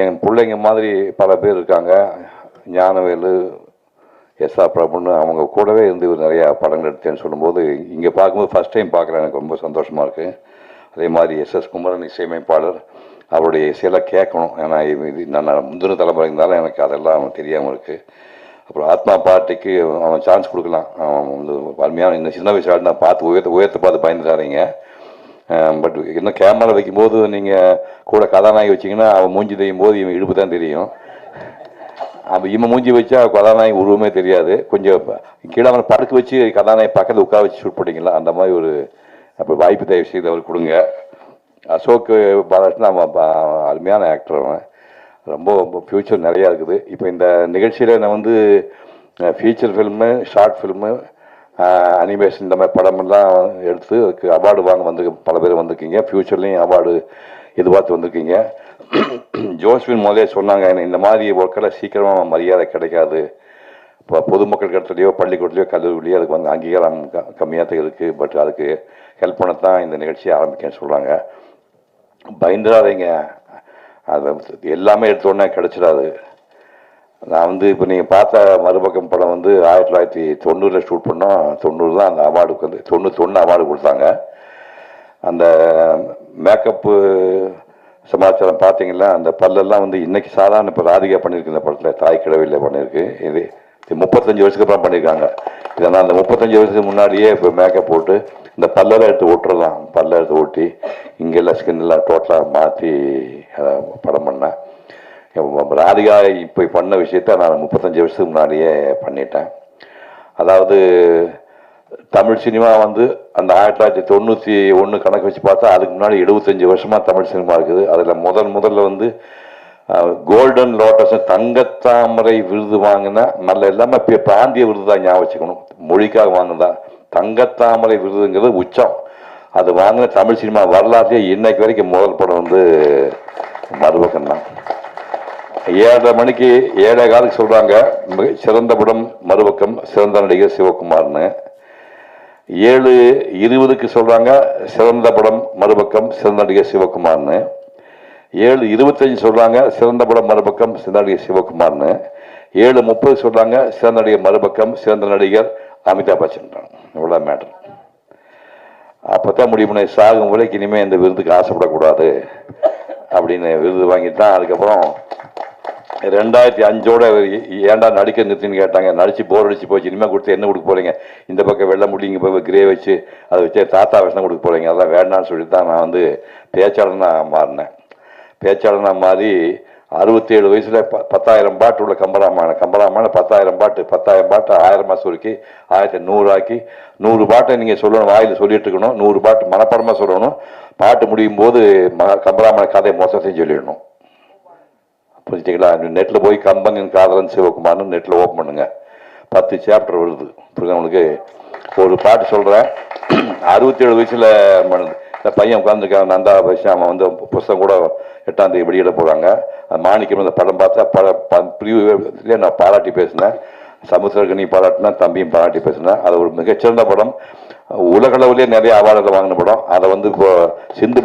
என் பிள்ளைங்க மாதிரி பல பேர் இருக்காங்க. ஞானவேலு, எஸ்ஆர் பிரபுன்னு அவங்க கூடவே இருந்து நிறையா படங்கள் எடுத்தேன்னு சொல்லும்போது இங்கே பார்க்கும்போது ஃபஸ்ட் டைம் பார்க்குறேன், எனக்கு ரொம்ப சந்தோஷமாக இருக்குது. அதே மாதிரி எஸ்எஸ் குமரன் இசையமைப்பாளர், அவருடைய இசையெல்லாம் கேட்கணும். ஏன்னா நான் முந்தின தலைமுறை இருந்தாலும் எனக்கு அதெல்லாம் தெரியாமல் இருக்குது. அப்புறம் ஆத்மா பார்ட்டிக்கு அவன் சான்ஸ் கொடுக்கலாம். அவன் அருமையான இந்த சின்ன வயசு நான் பார்த்து உயர்த்த பார்த்து பயந்துடாதீங்க. பட் இன்னும் கேமரா வைக்கும்போது நீங்கள் கூட கதாநாயகி வச்சிங்கன்னா அவன் மூஞ்சி தெரியும் போது இவன் இடுப்பு தான் தெரியும். அப்போ இவன் மூஞ்சி வச்சா கதாநாயகி உருவமே தெரியாது. கொஞ்சம் கீழே அவனை படுக்க வச்சு கதாநாயகி பக்கத்தில் உட்கார வச்சு ஷூட் பண்ணிக்கலாம். அந்த மாதிரி ஒரு அப்போ வாய்ப்பு தயவு செய்து அவர் கொடுங்க. அசோக் பாலகிருஷ்ணன் அவன் அருமையான ஆக்டர், அவன் ரொம்ப ஃப்யூச்சர் நிறையா இருக்குது. இப்போ இந்த நிகழ்ச்சியில் நான் feature film, short film, animation இந்த மாதிரி படமெல்லாம் எடுத்து அதுக்கு அவார்டு வாங்க பல பேர் வந்திருக்கீங்க. ஃப்யூச்சர்லேயும் அவார்டு எதிர்பார்த்து வந்திருக்கீங்க. ஜோஸ்பின் முதலே சொன்னாங்க, இந்த மாதிரி ஒர்க்கெல்லாம் சீக்கிரமாக மரியாதை கிடைக்காது. இப்போ பொதுமக்கள் இடத்துலையோ பள்ளிக்கூடத்துலையோ கல்லூரிலையோ அதுக்கு அங்கீகாரம் கம்மியாக தான் இருக்குது. பட் அதுக்கு ஹெல்ப் பண்ணத்தான் இந்த நிகழ்ச்சியை ஆரம்பிக்கன்னு சொல்கிறாங்க. பயந்துடாதீங்க, அதை எல்லாமே எடுத்தோடனே கிடச்சிடாது. நான் இப்போ நீங்கள் பார்த்த மறுபக்கம் படம் 1990 ஷூட் பண்ணோம். 90 தான் அந்த அவார்டுக்கு 91 அவார்டு கொடுத்தாங்க. அந்த மேக்கப்பு சமாச்சாரம் பார்த்தீங்கன்னா அந்த பல்லெல்லாம் இன்னைக்கு சாதாரண இப்போ ராதிகா பண்ணியிருக்கு. இந்த படத்தில் தாய் கிழவியில் பண்ணியிருக்கு. இது 35 வருஷத்துக்கு அப்புறம் பண்ணியிருக்காங்க. இதனால் அந்த 35 வருஷத்துக்கு முன்னாடியே இப்போ மேக்கப் போட்டு இந்த பல்லெல்லாம் எடுத்து ஓட்டுறதான், பல்ல எடுத்து ஓட்டி இங்கெல்லாம் ஸ்கின்லாம் டோட்டலாக மாற்றி படம் பண்ணேன். ராதிகா இப்போ பண்ண விஷயத்த நான் 35 வருஷத்துக்கு முன்னாடியே பண்ணிட்டேன். அதாவது தமிழ் சினிமா அந்த 1991 கணக்கு வச்சு பார்த்தா அதுக்கு முன்னாடி 75 வருஷமா தமிழ் சினிமா இருக்குது. அதில் முதல்ல கோல்டன் லோட்டஸ் தங்கத்தாமரை விருது வாங்கினா நல்ல எல்லாமே பிராந்திய விருது தான் ஞாபகம் வச்சுக்கணும். மொழிக்காக வாங்கினதா தங்கத்தாமரை விருதுங்கிறது உச்சம். அது வாங்கின தமிழ் சினிமா வரலாற்றையே இன்னைக்கு வரைக்கும் முதல் படம் மறுபக்கம் தான். 7:30 மணிக்கு 7:15 சொல்றாங்க சிறந்த படம் மறுபக்கம், சிறந்த நடிகர் சிவகுமார்னு. 7:20 சொல்றாங்க சிறந்த படம் மறுபக்கம், சிறந்த நடிகர் சிவகுமார்னு. 7:25 சொல்றாங்க சிறந்த படம் மறுபக்கம், சிறந்த நடிகர் சிவகுமார்னு. 7:30 சொல்றாங்க சிறந்த நடிகர் மறுபக்கம், சிறந்த நடிகர் அமிதாப் பச்சன். இவ்வளோ மேட்டர். அப்போதான் முடிவு சாகும் வரைக்கும் இனிமேல் இந்த விருதுக்கு ஆசைப்படக்கூடாது அப்படின்னு விருது வாங்கிட்டான். அதுக்கப்புறம் 2005 ஏன்டா நடிக்க நிறுத்தின்னு கேட்டாங்க. நடிச்சு போர் அடிச்சு போச்சு, இனிமேல் கொடுத்து என்ன கொடுக்க போறீங்க, இந்த பக்கம் வெள்ளை முடி, இங்கே போய் கிரே வச்சு அதை வச்சு தாத்தா வேஷம் கொடுக்க போறீங்க, அதெல்லாம் வேண்டான்னு சொல்லி தான் நான் பேச்சாளனாக மாறினேன். பேச்சாளனாக மாறி 67 வயசுல 10,000 பாட்டு உள்ள கம்பராமாயணம் 10,000 பாட்டு 1000 சுருக்கி 1100 ஆக்கி 100 பாட்டை நீங்கள் சொல்லணும், வாயில் சொல்லிட்டு இருக்கணும். 100 பாட்டு மனப்பாடமாக சொல்லணும். பாட்டு முடியும் போது கம்பராமாயண கதை மொத்தத்தையும் சொல்லிடணும். புரிஞ்சுங்களா? நெட்டில் போய் கம்பன் காதலன் சிவகுமார்னு நெட்டில் ஓப்பன் பண்ணுங்க, 10 சாப்டர் வருது. புரியுது உங்களுக்கு? ஒரு பாட்டு சொல்கிறேன். 67 வயசுல இந்த பையன் உட்காந்துருக்காங்க, நந்தா பைசான். அவன் புஸ்தகம் கூட 8ஆம் தேதி வெளியிட போகிறாங்க. மாணிக்கம் அந்த படம் பார்த்தா ப்ரிவியூலே நான் பாராட்டி பேசினேன். சமுத்திரகனி பாராட்டினா, தம்பியும் பாராட்டி பேசினேன். அது ஒரு மிகச்சிறந்த படம். உலகளவுலேயே நிறைய அவார்டுகள் வாங்கின படம். அதை இப்போ சிந்து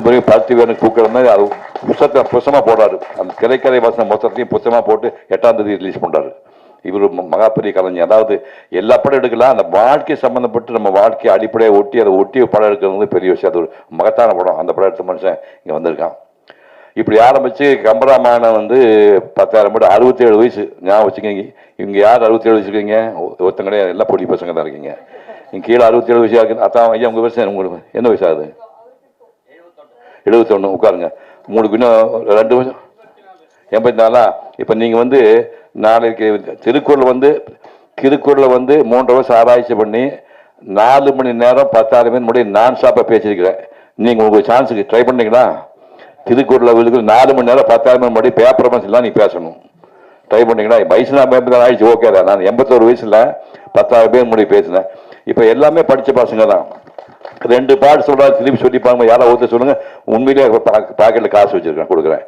பைரவி பார்த்தி வேணும் கூக்கிற மாதிரி அது புத்தகமாக போடுறாரு. அந்த திரைக்கதை வாசனை மொத்தத்தையும் புத்தகமாக போட்டு 8ஆம் தேதி ரிலீஸ் பண்ணுறாரு. இவர் மகாபெரிய கலைஞர். அதாவது எல்லா படம் எடுக்கலாம், அந்த வாழ்க்கை சம்மந்தப்பட்டு நம்ம வாழ்க்கையை அடிப்படையை ஒட்டி அதை ஒட்டி படம் எடுக்கிறது பெரிய விஷயம். அது ஒரு மகத்தான படம். அந்த படம் எடுத்த மனுஷன் இங்கே வந்திருக்கான். இப்படி ஆரம்பிச்சு கம்பராமாயணம் 10,000 பாட்டு. 67 வயசு ஞாபகம் வச்சுக்கோங்க. இவங்க யார் 67 வயசு இருக்கீங்க? ஒருத்தங்க கிடையாது, எல்லாம் பொடி பசங்க தான் இருக்கீங்க. இங்கே கீழே 67 வயசு இருக்கு. அதான் ஐயா உங்கள் வயசு உங்களுக்கு என்ன வயசு ஆகுது? 71. உட்காருங்க. உங்களுக்கு இன்னும் 2 வருஷம் 84. இப்போ நீங்கள் நாளைக்கு திருக்குறள் திருக்குறளை 3 வருஷம் ஆராய்ச்சி பண்ணி 4 மணி நேரம் 10,000 பேர் முன்னாடி நான் ஸ்டாப்பாக பேசியிருக்கிறேன். நீங்கள் உங்களுக்கு சான்ஸுக்கு ட்ரை பண்ணீங்களா? திருக்குறளை 4 மணி நேரம் 10,000 பேர் முன்னாடி பேப்பர் மனசுலாம் நீ பேசணும். ட்ரை பண்ணீங்கன்னா வயசுனா ஆயிடுச்சு, ஓகே தான். நான் 81 வயசுல 10,000 பேர் முன்னாடி பேசினேன். இப்போ எல்லாமே படித்த பசங்க தான். 2 பாட்டு சொல்கிறாரு, திருப்பி சொல்லிப்பாங்க. யாராவது ஒருத்தர் சொல்லுங்க, உண்மையிலே பாக்கெட்டில் காசு வச்சிருக்கேன், கொடுக்குறேன்.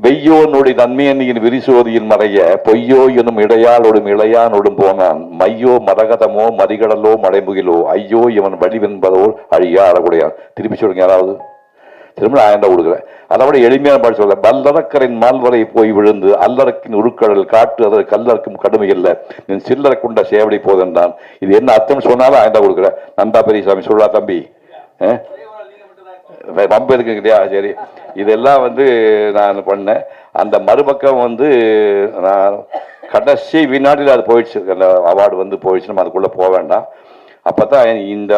வெய்யோனுடைய தன்மையன் விரிசோதியின் மறைய பொய்யோ எனும் இடையாளோடும் இளையானோடும் போனான். மையோ மரகதமோ மறிகடலோ மடைமுகிலோ ஐயோ இவன் வடிவென்பதோ அழியா அறகுடையான். திருப்பி சொல்லுங்க யாராவது. திரும்ப 1000 கொடுக்குறேன். அதை விட எளிமையான பாட்டு சொல்ல, வல்லறக்கரின் மால்வரை போய் விழுந்து அல்லறக்கின் உருக்கடல் காட்டு அதற்கு கல்லறக்கும் கடுமை இல்லை நீ சில்லறை கொண்ட சேவடி போதென்றான். இது என்ன அர்த்தம் சொன்னாலும் 1000 கொடுக்குறேன். நந்தா பெரியசாமி சொல்லா தம்பி, பம்பு இருக்கு இல்லையா? சரி, இதெல்லாம் நான் பண்ணேன். அந்த மறுபக்கம் நான் கடைசி வினாடியில் அது போயிடுச்சு, அந்த அவார்டு போயிடுச்சு. நம்ம அதுக்குள்ளே போக வேண்டாம். அப்போ தான் இந்த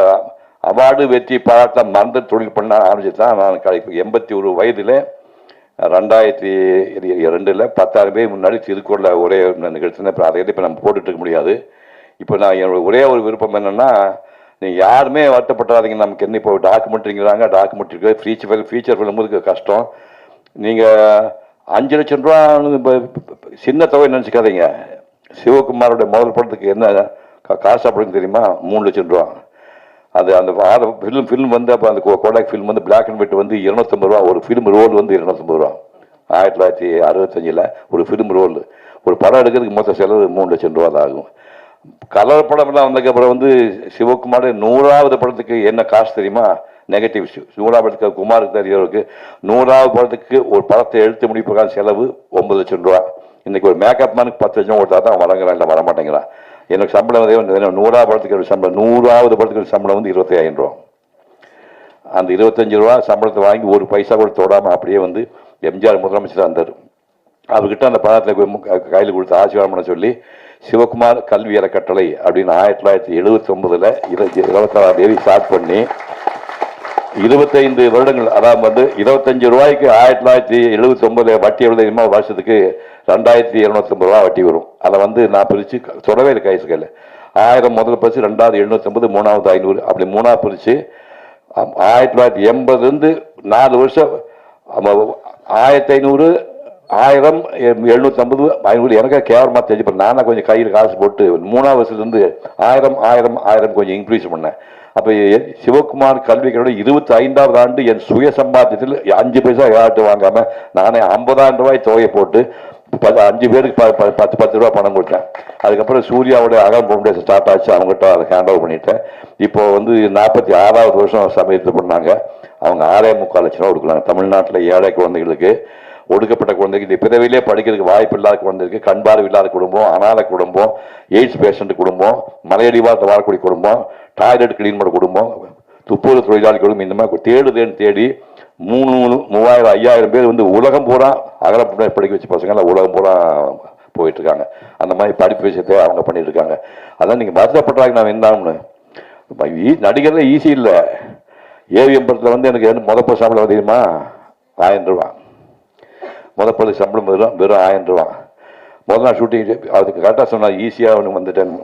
அவார்டு வெற்றி பாராட்ட மறந்து தொழில் பண்ண ஆரம்பிச்சு தான் நான் 81 வயதில் 2002 10,000 பேர் முன்னாடி திருக்குறளில் ஒரே நிகழ்ச்சினா இப்போ அதை இப்போ நம்ம போட்டுட்டு இருக்க முடியாது. இப்போ நான் என்னோட ஒரே ஒரு விருப்பம் என்னென்னா, நீங்கள் யாருமே வருத்தப்பட்டாதீங்க. நமக்கு என்ன இப்போ டாக்குமெண்ட்ரிங்கிறாங்க, டாக்குமெண்ட்ரி ஃபீச்சர் ஃபிலிமுக்கு கஷ்டம். நீங்கள் 5 லட்சம் ரூபா சின்ன தொகை நினச்சிக்காதீங்க. சிவகுமாரோட முதல் படத்துக்கு என்ன காசு அப்படின்னு தெரியுமா? 3 லட்சம் ரூபா. அது அந்த ஃபிலிம் அப்போ அந்த Kodak film black and white 250 ரூபா. ஒரு ஃபிலிம் ரோல் 250 ரூபா. 1965 ஒரு ஃபிலிம் ரோல். ஒரு படம் எடுக்கிறதுக்கு மொத்த செலவு 3 லட்சம் ரூபா தான் ஆகும். கலர் படம்லாம் வந்ததுக்கப்புறம் சிவகுமார் 100வது படத்துக்கு என்ன காசு தெரியுமா? நெகட்டிவ். 100வது படத்துக்கு குமாருக்கு தெரியவருக்கு 100வது படத்துக்கு ஒரு படத்தை எழுத்து முடிப்புக்கான செலவு 9 லட்சம் ரூபா. இன்னைக்கு ஒரு மேக்கப் மேனுக்கு 10 லட்சம் கொடுத்தா தான் வரங்கிறான், இல்லை வரமாட்டேங்கிறான். எனக்கு சம்பளம் 100வது படத்துக்கு சம்பளம் 100வது படத்துக்கு சம்பளம் 25,000 ரூபா. அந்த 25 ரூபா சம்பளத்தை வாங்கி ஒரு பைசா கூட தொடாமல் அப்படியே எம்ஜிஆர் முதலமைச்சராக இருந்தார். அவர்கிட்ட அந்த படத்தில் கையில் கொடுத்து ஆசீர்வாதம் பண்ண சொல்லி சிவகுமார் கல்வி அறக்கட்டளை அப்படின்னு 1979 24ஆம் தேதி ஸ்டார்ட் பண்ணி 25 வருடங்கள், அதாவது 25 ரூபாய்க்கு 1979 வட்டி எவ்வளோ தெரியுமா? வருஷத்துக்கு 2250 ரூபா வட்டி வரும். அதை நான் பிரித்து தொடவே இல்லை கைஸ் கையில். 1000 முதல் பரிசு, 2வது 750, 3வது 500, அப்படி 3ஆக பிரித்து 1980 4 வருஷம் 1500, 1000, 750, 500 எனக்கு கேவலமாக தெரிஞ்சு நானாக கொஞ்சம் கையில் காசு போட்டு 3ஆவது வருஷத்துலேருந்து 1000 கொஞ்சம் இன்க்ரீஸ் பண்ணேன். அப்போ சிவகுமார் கல்விகளோட 25வது ஆண்டு என் சுய சம்பாத்தியத்தில் 5 பைசா யார்ட்டு வாங்காமல் நானே 50,000 ரூபாய் தொகையை போட்டு 5 பேருக்கு 10 ரூபா பணம் கொடுத்தேன். அதுக்கப்புறம் சூர்யாவோட அகம் ஃபவுண்டேஷன் ஸ்டார்ட் ஆச்சு, அவங்ககிட்ட அதை ஹேண்ட் ஓவர் பண்ணிட்டேன். இப்போ 46வது வருஷம் சமயத்தில் பண்ணாங்க. அவங்க 6.25 லட்சம் ரூபா கொடுக்குறாங்க. தமிழ்நாட்டில் ஏழை குழந்தைகளுக்கு, ஒடுக்கப்பட்ட குழந்தைக்கு, இந்த பிறவிலே படிக்கிறதுக்கு வாய்ப்பு இல்லாத குழந்தைக்கு, கண்பார்வை இல்லாத குடும்பம், அனாதை குடும்பம், எய்ட்ஸ் பேஷண்ட் குடும்பம், மலையடிவாரத்தில் வாழக்கூடிய குடும்பம், டாய்லெட் கிளீன் பண்ண குடும்பம், துப்புரவு தொழிலாளி குடும்பம், இந்த மாதிரி தேடி 3,000, 5,000 பேர் உலகம் பூரா அகல படிக்க வச்ச பசங்க உலகம் பூரா போயிட்டு இருக்காங்க. அந்த மாதிரி படிப்பு விஷயத்தை அவங்க பண்ணிட்டு இருக்காங்க. அதான் நீங்கள் வருத்தப்படுறாங்க. நான் என்னாம்னு நடிகர்ல ஈஸி இல்லை. ஏவிஎம் படத்தில் எனக்கு முதல் சம்பளம் தெரியுமா? 1000 ரூபா. முதல் சம்பளம் வெறும் 1000 ரூபா. முதல் நாள் ஷூட்டிங் அதுக்கு கரெக்டாக சொன்னால் ஈஸியாக அவனுக்கு வந்துட்டேன்.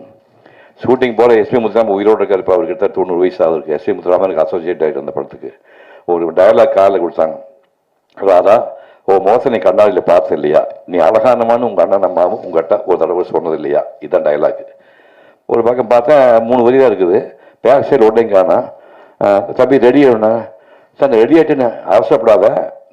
ஷூட்டிங் போகிற எஸ்பி முத்துராமன் உயிரோடு இருக்கார். இப்போ அவர்கிட்ட 90 வயசு ஆகுது. எஸ்பி முத்துராமன் எனக்கு அசோசியேட் ஆகிட்டு அந்த படத்துக்கு ஒரு டயலாக் காலில் கொடுத்தாங்க. ராதா, மோசனை கண்ணாடியில் பார்த்து இல்லையா? நீ அழகானமானு உங்கள் அண்ணன் அம்மாவும் உங்கள்கிட்ட ஒரு தடவை சொன்னது இல்லையா? இதுதான் டயலாக். ஒரு பக்கம் பார்த்தா 3 வரி தான் இருக்குது. பேக் சைடு ஒட்டைங்கானா தம்பி ரெடி ஆகணும் சார். ரெடி ஆகிட்டுன்னு அவசரப்படாத,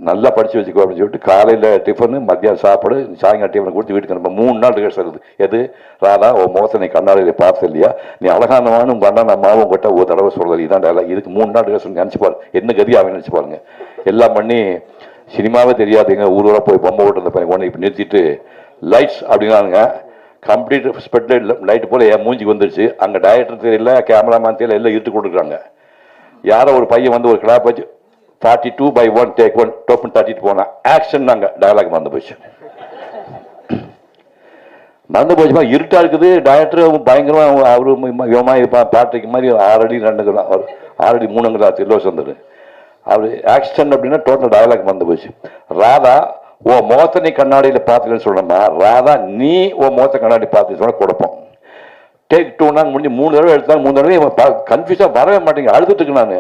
நல்லா படித்து வச்சுக்கோ அப்படின்னு சொல்லிட்டு காலையில் டிஃபனு, மத்தியானம் சாப்பாடு, சாயங்காலம் டிஃபனை கொடுத்து வீட்டுக்கு நம்ம 3 நாள் ரிஹர்சல் இருக்குது. எது? ராதா, மோசனை கண்ணாடியில் பார்த்து இல்லையா? நீ அழகானவானு உங்கள் அண்ணன் அம்மாவும் உங்கள்கிட்ட ஒரு தடவை சொல்கிறது. இதுதான் டயலாக். இதுக்கு 3 நாள் ரிஹர்சல் நினச்சிப்பாரு. என்ன கதி அவன் நினச்சி பாருங்க. எல்லாம் பண்ணி சினிமாவே தெரியாதுங்க. ஊராக போய் பொம்மை ஓட்டு அந்த பையன் இப்போ நிறுத்திட்டு லைட்ஸ் அப்படின்னாங்க. கம்ப்ளீட் ஸ்பெட் லைட் போல் என் மூஞ்சிக்கு வந்துருச்சு. அங்கே டைரக்டர் தெரியல, கேமராமேன் தெரியல, எல்லாம் இட்டு கொடுக்குறாங்க. யாரோ ஒரு பையன் ஒரு கிளாப் வச்சு 42/1 டேக் 1 டோப்பன் தட்டிட்டு போனா ஆக்ஷன். நாங்கள் டயலாக் மறந்து போச்சு. இருட்டா இருக்குது. டைரக்டர் பயங்கரமா அவரு பாட்டுக்கு மாதிரி 6 அடி 2 அவர் 6 அடி 3 திருலோசந்தர். அவர் ஆக்ஷன் அப்படின்னா டோட்டல் டயலாக் மறந்து போச்சு. ராதா, முகத்தை நீ கண்ணாடியில் பார்த்துக்கன்னு சொல்லணுமா? ராதா, நீ முகத்தை கண்ணாடி பார்த்து சொன்னா கொடுப்போம். டேக் 2 முடிஞ்சு 3 தடவை எடுத்தாங்க. 3 தடவை கன்ஃபியூஸாக வரவே மாட்டேங்க. அழுதுட்டு இருக்கு நான்.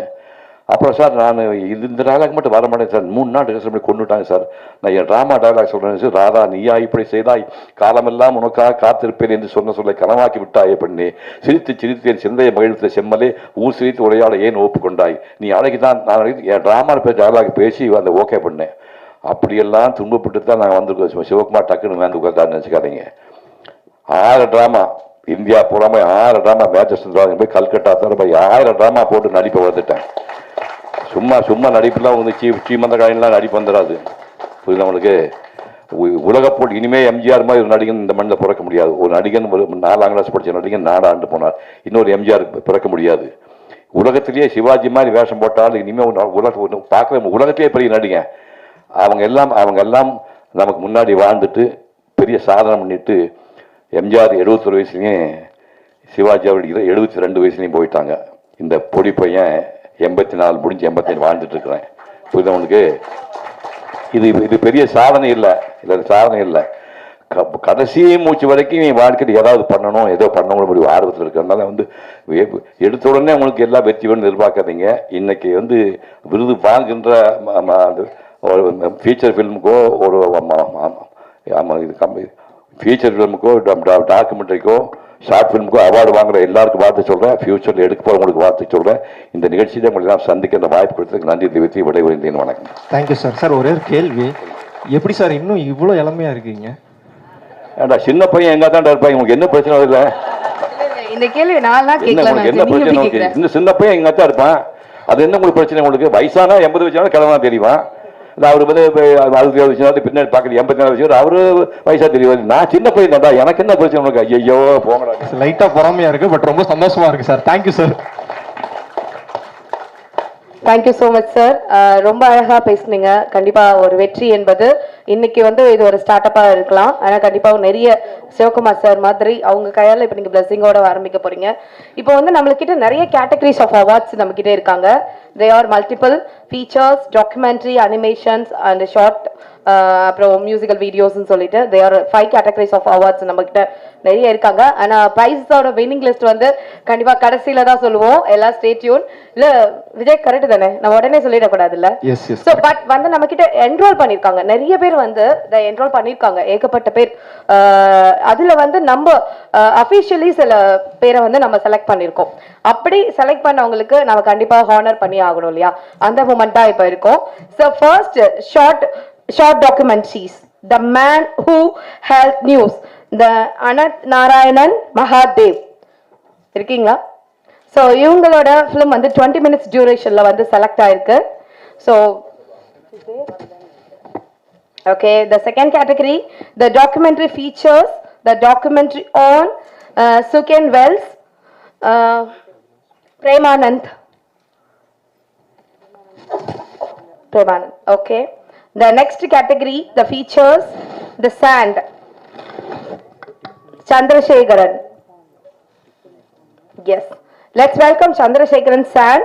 அப்புறம் சார் நான் இந்த டைலாக் மட்டும் வர மாட்டேன் சார், 3 நாள் ரிஹர்சல் பண்ணி கொண்டுட்டாங்க சார். நான் என் ட்ராமா டைலாக் சொல்கிறேன் சார். ராதா நீயா இப்படி செய்தாய், காலமெல்லாம் உனக்காக காத்திருப்பேன் என்று சொல்ல கனவாக்கி விட்டாயே பண்ணி, சிரித்து சிரித்து என் சிந்தையை மகிழ்த்த செம்மலே ஊர் சிரித்து உரையாட ஏன் ஒப்புக்கொண்டாய், நீ அழகி தான் நான் என் ட்ராமாவில் போய் டைலாக் பேசி அந்த ஓகே பண்ணேன். அப்படியெல்லாம் துன்பப்பட்டு தான் நான் வந்திருக்கோம். சிவகுமார் டக்குன்னு வந்து உட்காந்து நினச்சிக்காதீங்க. 6 ட்ராமா இந்தியா பூராம 6 ட்ராமா மேட்சஸ் போய் கல்கட்டா தர போய் 1000 ட்ராமா போட்டு நடிப்பை வந்துட்டேன். சும்மா நடிப்புலாம் வந்து சீமந்த காயின்லாம் நடிப்பு வந்துடாது. புரியுது உங்களுக்கு? உலக போட்டு இனிமே எம்ஜிஆர் மாதிரி ஒரு நடிகன் இந்த மண்ணில் பிறக்க முடியாது. ஒரு நடிகன் 4ஆம் கிளாஸ் படித்த நடிகன் 4 ஆண்டு போனார். இன்னொரு எம்ஜிஆர் பிறக்க முடியாது. உலகத்திலேயே சிவாஜி மாதிரி வேஷம் போட்டாலும் இனிமேல் பார்க்கவே உலகத்திலேயே பெரிய நடிகன். அவங்க எல்லாம் நமக்கு முன்னாடி வாழ்ந்துட்டு பெரிய சாதனை பண்ணிட்டு, எம்ஜிஆர் 71 வயசுலையும் சிவாஜி அவர்கள் 72 வயசுலையும் போயிட்டாங்க. இந்த பொடி பையன் 84 முடிஞ்சு 85 வாழ்ந்துட்டு இருக்கிறேன். புரியுது உங்களுக்கு? இது பெரிய சாதனை இல்லை, சாதனை இல்லை. கடைசி மூச்சு வரைக்கும் நீ வாழ்க்கையில் ஏதாவது பண்ணணும், ஏதோ பண்ணணும் ஒரு ஆர்வத்தில் இருக்கிறதுனால வந்து எடுத்த உடனே உங்களுக்கு எல்லா வெற்றி வேணும் எதிர்பார்க்காதீங்க. இன்னைக்கு வந்து விருது வாங்குகின்ற ஒரு ஃபீச்சர் ஃபில்முக்கோ ஒரு ஃபீச்சர் ஃபிலிமுக்கோ டாக்குமெண்ட்ரிக்கோ ஷார்ட் ஃபிலிமுக்கோ அவார்டு வாங்குற எல்லாருக்கும் வார்த்தை சொல்கிறேன். ஃபியூச்சரில் எடுக்க போகிறவங்களுக்கு வார்த்தை சொல்கிறேன். இந்த நிகழ்ச்சியில் உங்களுக்கு நான் சந்திக்கிற வாய்ப்பு கொடுத்ததுக்கு நன்றி தெரிவித்து விடைபெறுகிறேன். வணக்கம். Thank you sir. சார் ஒரே ஒரு கேள்வி, எப்படி சார் இன்னும் இவ்வளோ இளமையாக இருக்கீங்க? ஏன்டா சின்ன பையன் எங்கே தான் இருப்பாங்க, உங்களுக்கு என்ன பிரச்சனை இல்லை? இந்த கேள்வி நான் உங்களுக்கு என்ன பிரச்சனை? இந்த சின்ன பையன் எங்கே தான் இருப்பான், அது என்ன உங்களுக்கு பிரச்சனை? உங்களுக்கு வயசானா 80 வயசான கிழமை தெரியுமா? அவர் வந்து 67 வயசு பின்னாடி பார்க்குறது 84 வயசு, அவரு வயசா தெரியாது. நான் சின்ன பையன் தான்டா, எனக்கு என்ன பிரச்சனை உனக்கு? ஐயோ போங்கடா. லைட்டா பொறாமையா இருக்கு, பட் ரொம்ப சந்தோஷமா இருக்கு sir. Thank you sir. Thank you so much sir. ரொம்ப அழகா பேசுனீங்க. கண்டிப்பா ஒரு வெற்றி என்பது இன்னைக்கு வந்து இது ஒரு ஸ்டார்ட் அப்பா இருக்கலாம். ஆனால் கண்டிப்பா நிறைய சிவகுமார் சார் மாதிரி அவங்க கையால் இப்போ நீங்க பிளஸிங்கோட ஆரம்பிக்க போறீங்க. இப்போ வந்து நம்மளுக்கிட்ட நிறைய கேட்டகரிஸ் ஆஃப் அவார்ட்ஸ் நம்ம கிட்ட இருக்காங்க. They are multiple features, documentary, animations and short, அப்புறம் மியூசிக்கல் வீடியோஸ்ன்னு சொல்லிட்டு they are 5 categories of awards நம்ம கிட்ட நிறைய இருக்காங்க. ஆனா பிரைஸோட வின்னிங் லிஸ்ட் வந்து கண்டிப்பா கடைசியில தான் சொல்லுவோம். எல்லாம் ஸ்டே டியூன். இல்ல விஜய் கரெக்ட் தானே? நம்ம உடனே சொல்லிடக்கூடாது இல்ல? ஸோ பட் வந்து நம்ம கிட்ட என்ரோல் பண்ணிருக்காங்க நிறைய பேர் வந்து என்ரோல் பண்ணிருக்காங்க, ஏகப்பட்ட பேர். அதுல வந்து நம்ம அபிஷியலி சில பேரை வந்து நம்ம செலக்ட் பண்ணிருக்கோம். அப்படி செலக்ட் பண்ணவங்களுக்கு நம்ம கண்டிப்பா ஹானர் பண்ணி ஆகணும் இல்லையா? அந்த மூமெண்ட் தான் இப்ப இருக்கும். So first short documentaries, The Man Who Held News, the Ananth Narayanan Mahadev. இருக்கீங்களா? ஸோ இவங்களோட ஃபிலிம் வந்து 20 minutes டியூரேஷன்ல வந்து செலக்ட் ஆயிருக்கு. So okay, the second category, the documentary features, the documentary on Suken Wells, Premanand. Okay. The next category, the features, The Sand, Chandrasekharan. Yes, let's welcome Chandrasekharan Sand.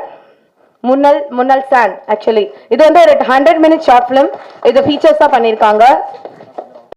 Munnal Sand actually. இது வந்து ஒரு 100 minute short film. இது features தான் பண்ணிருக்காங்க.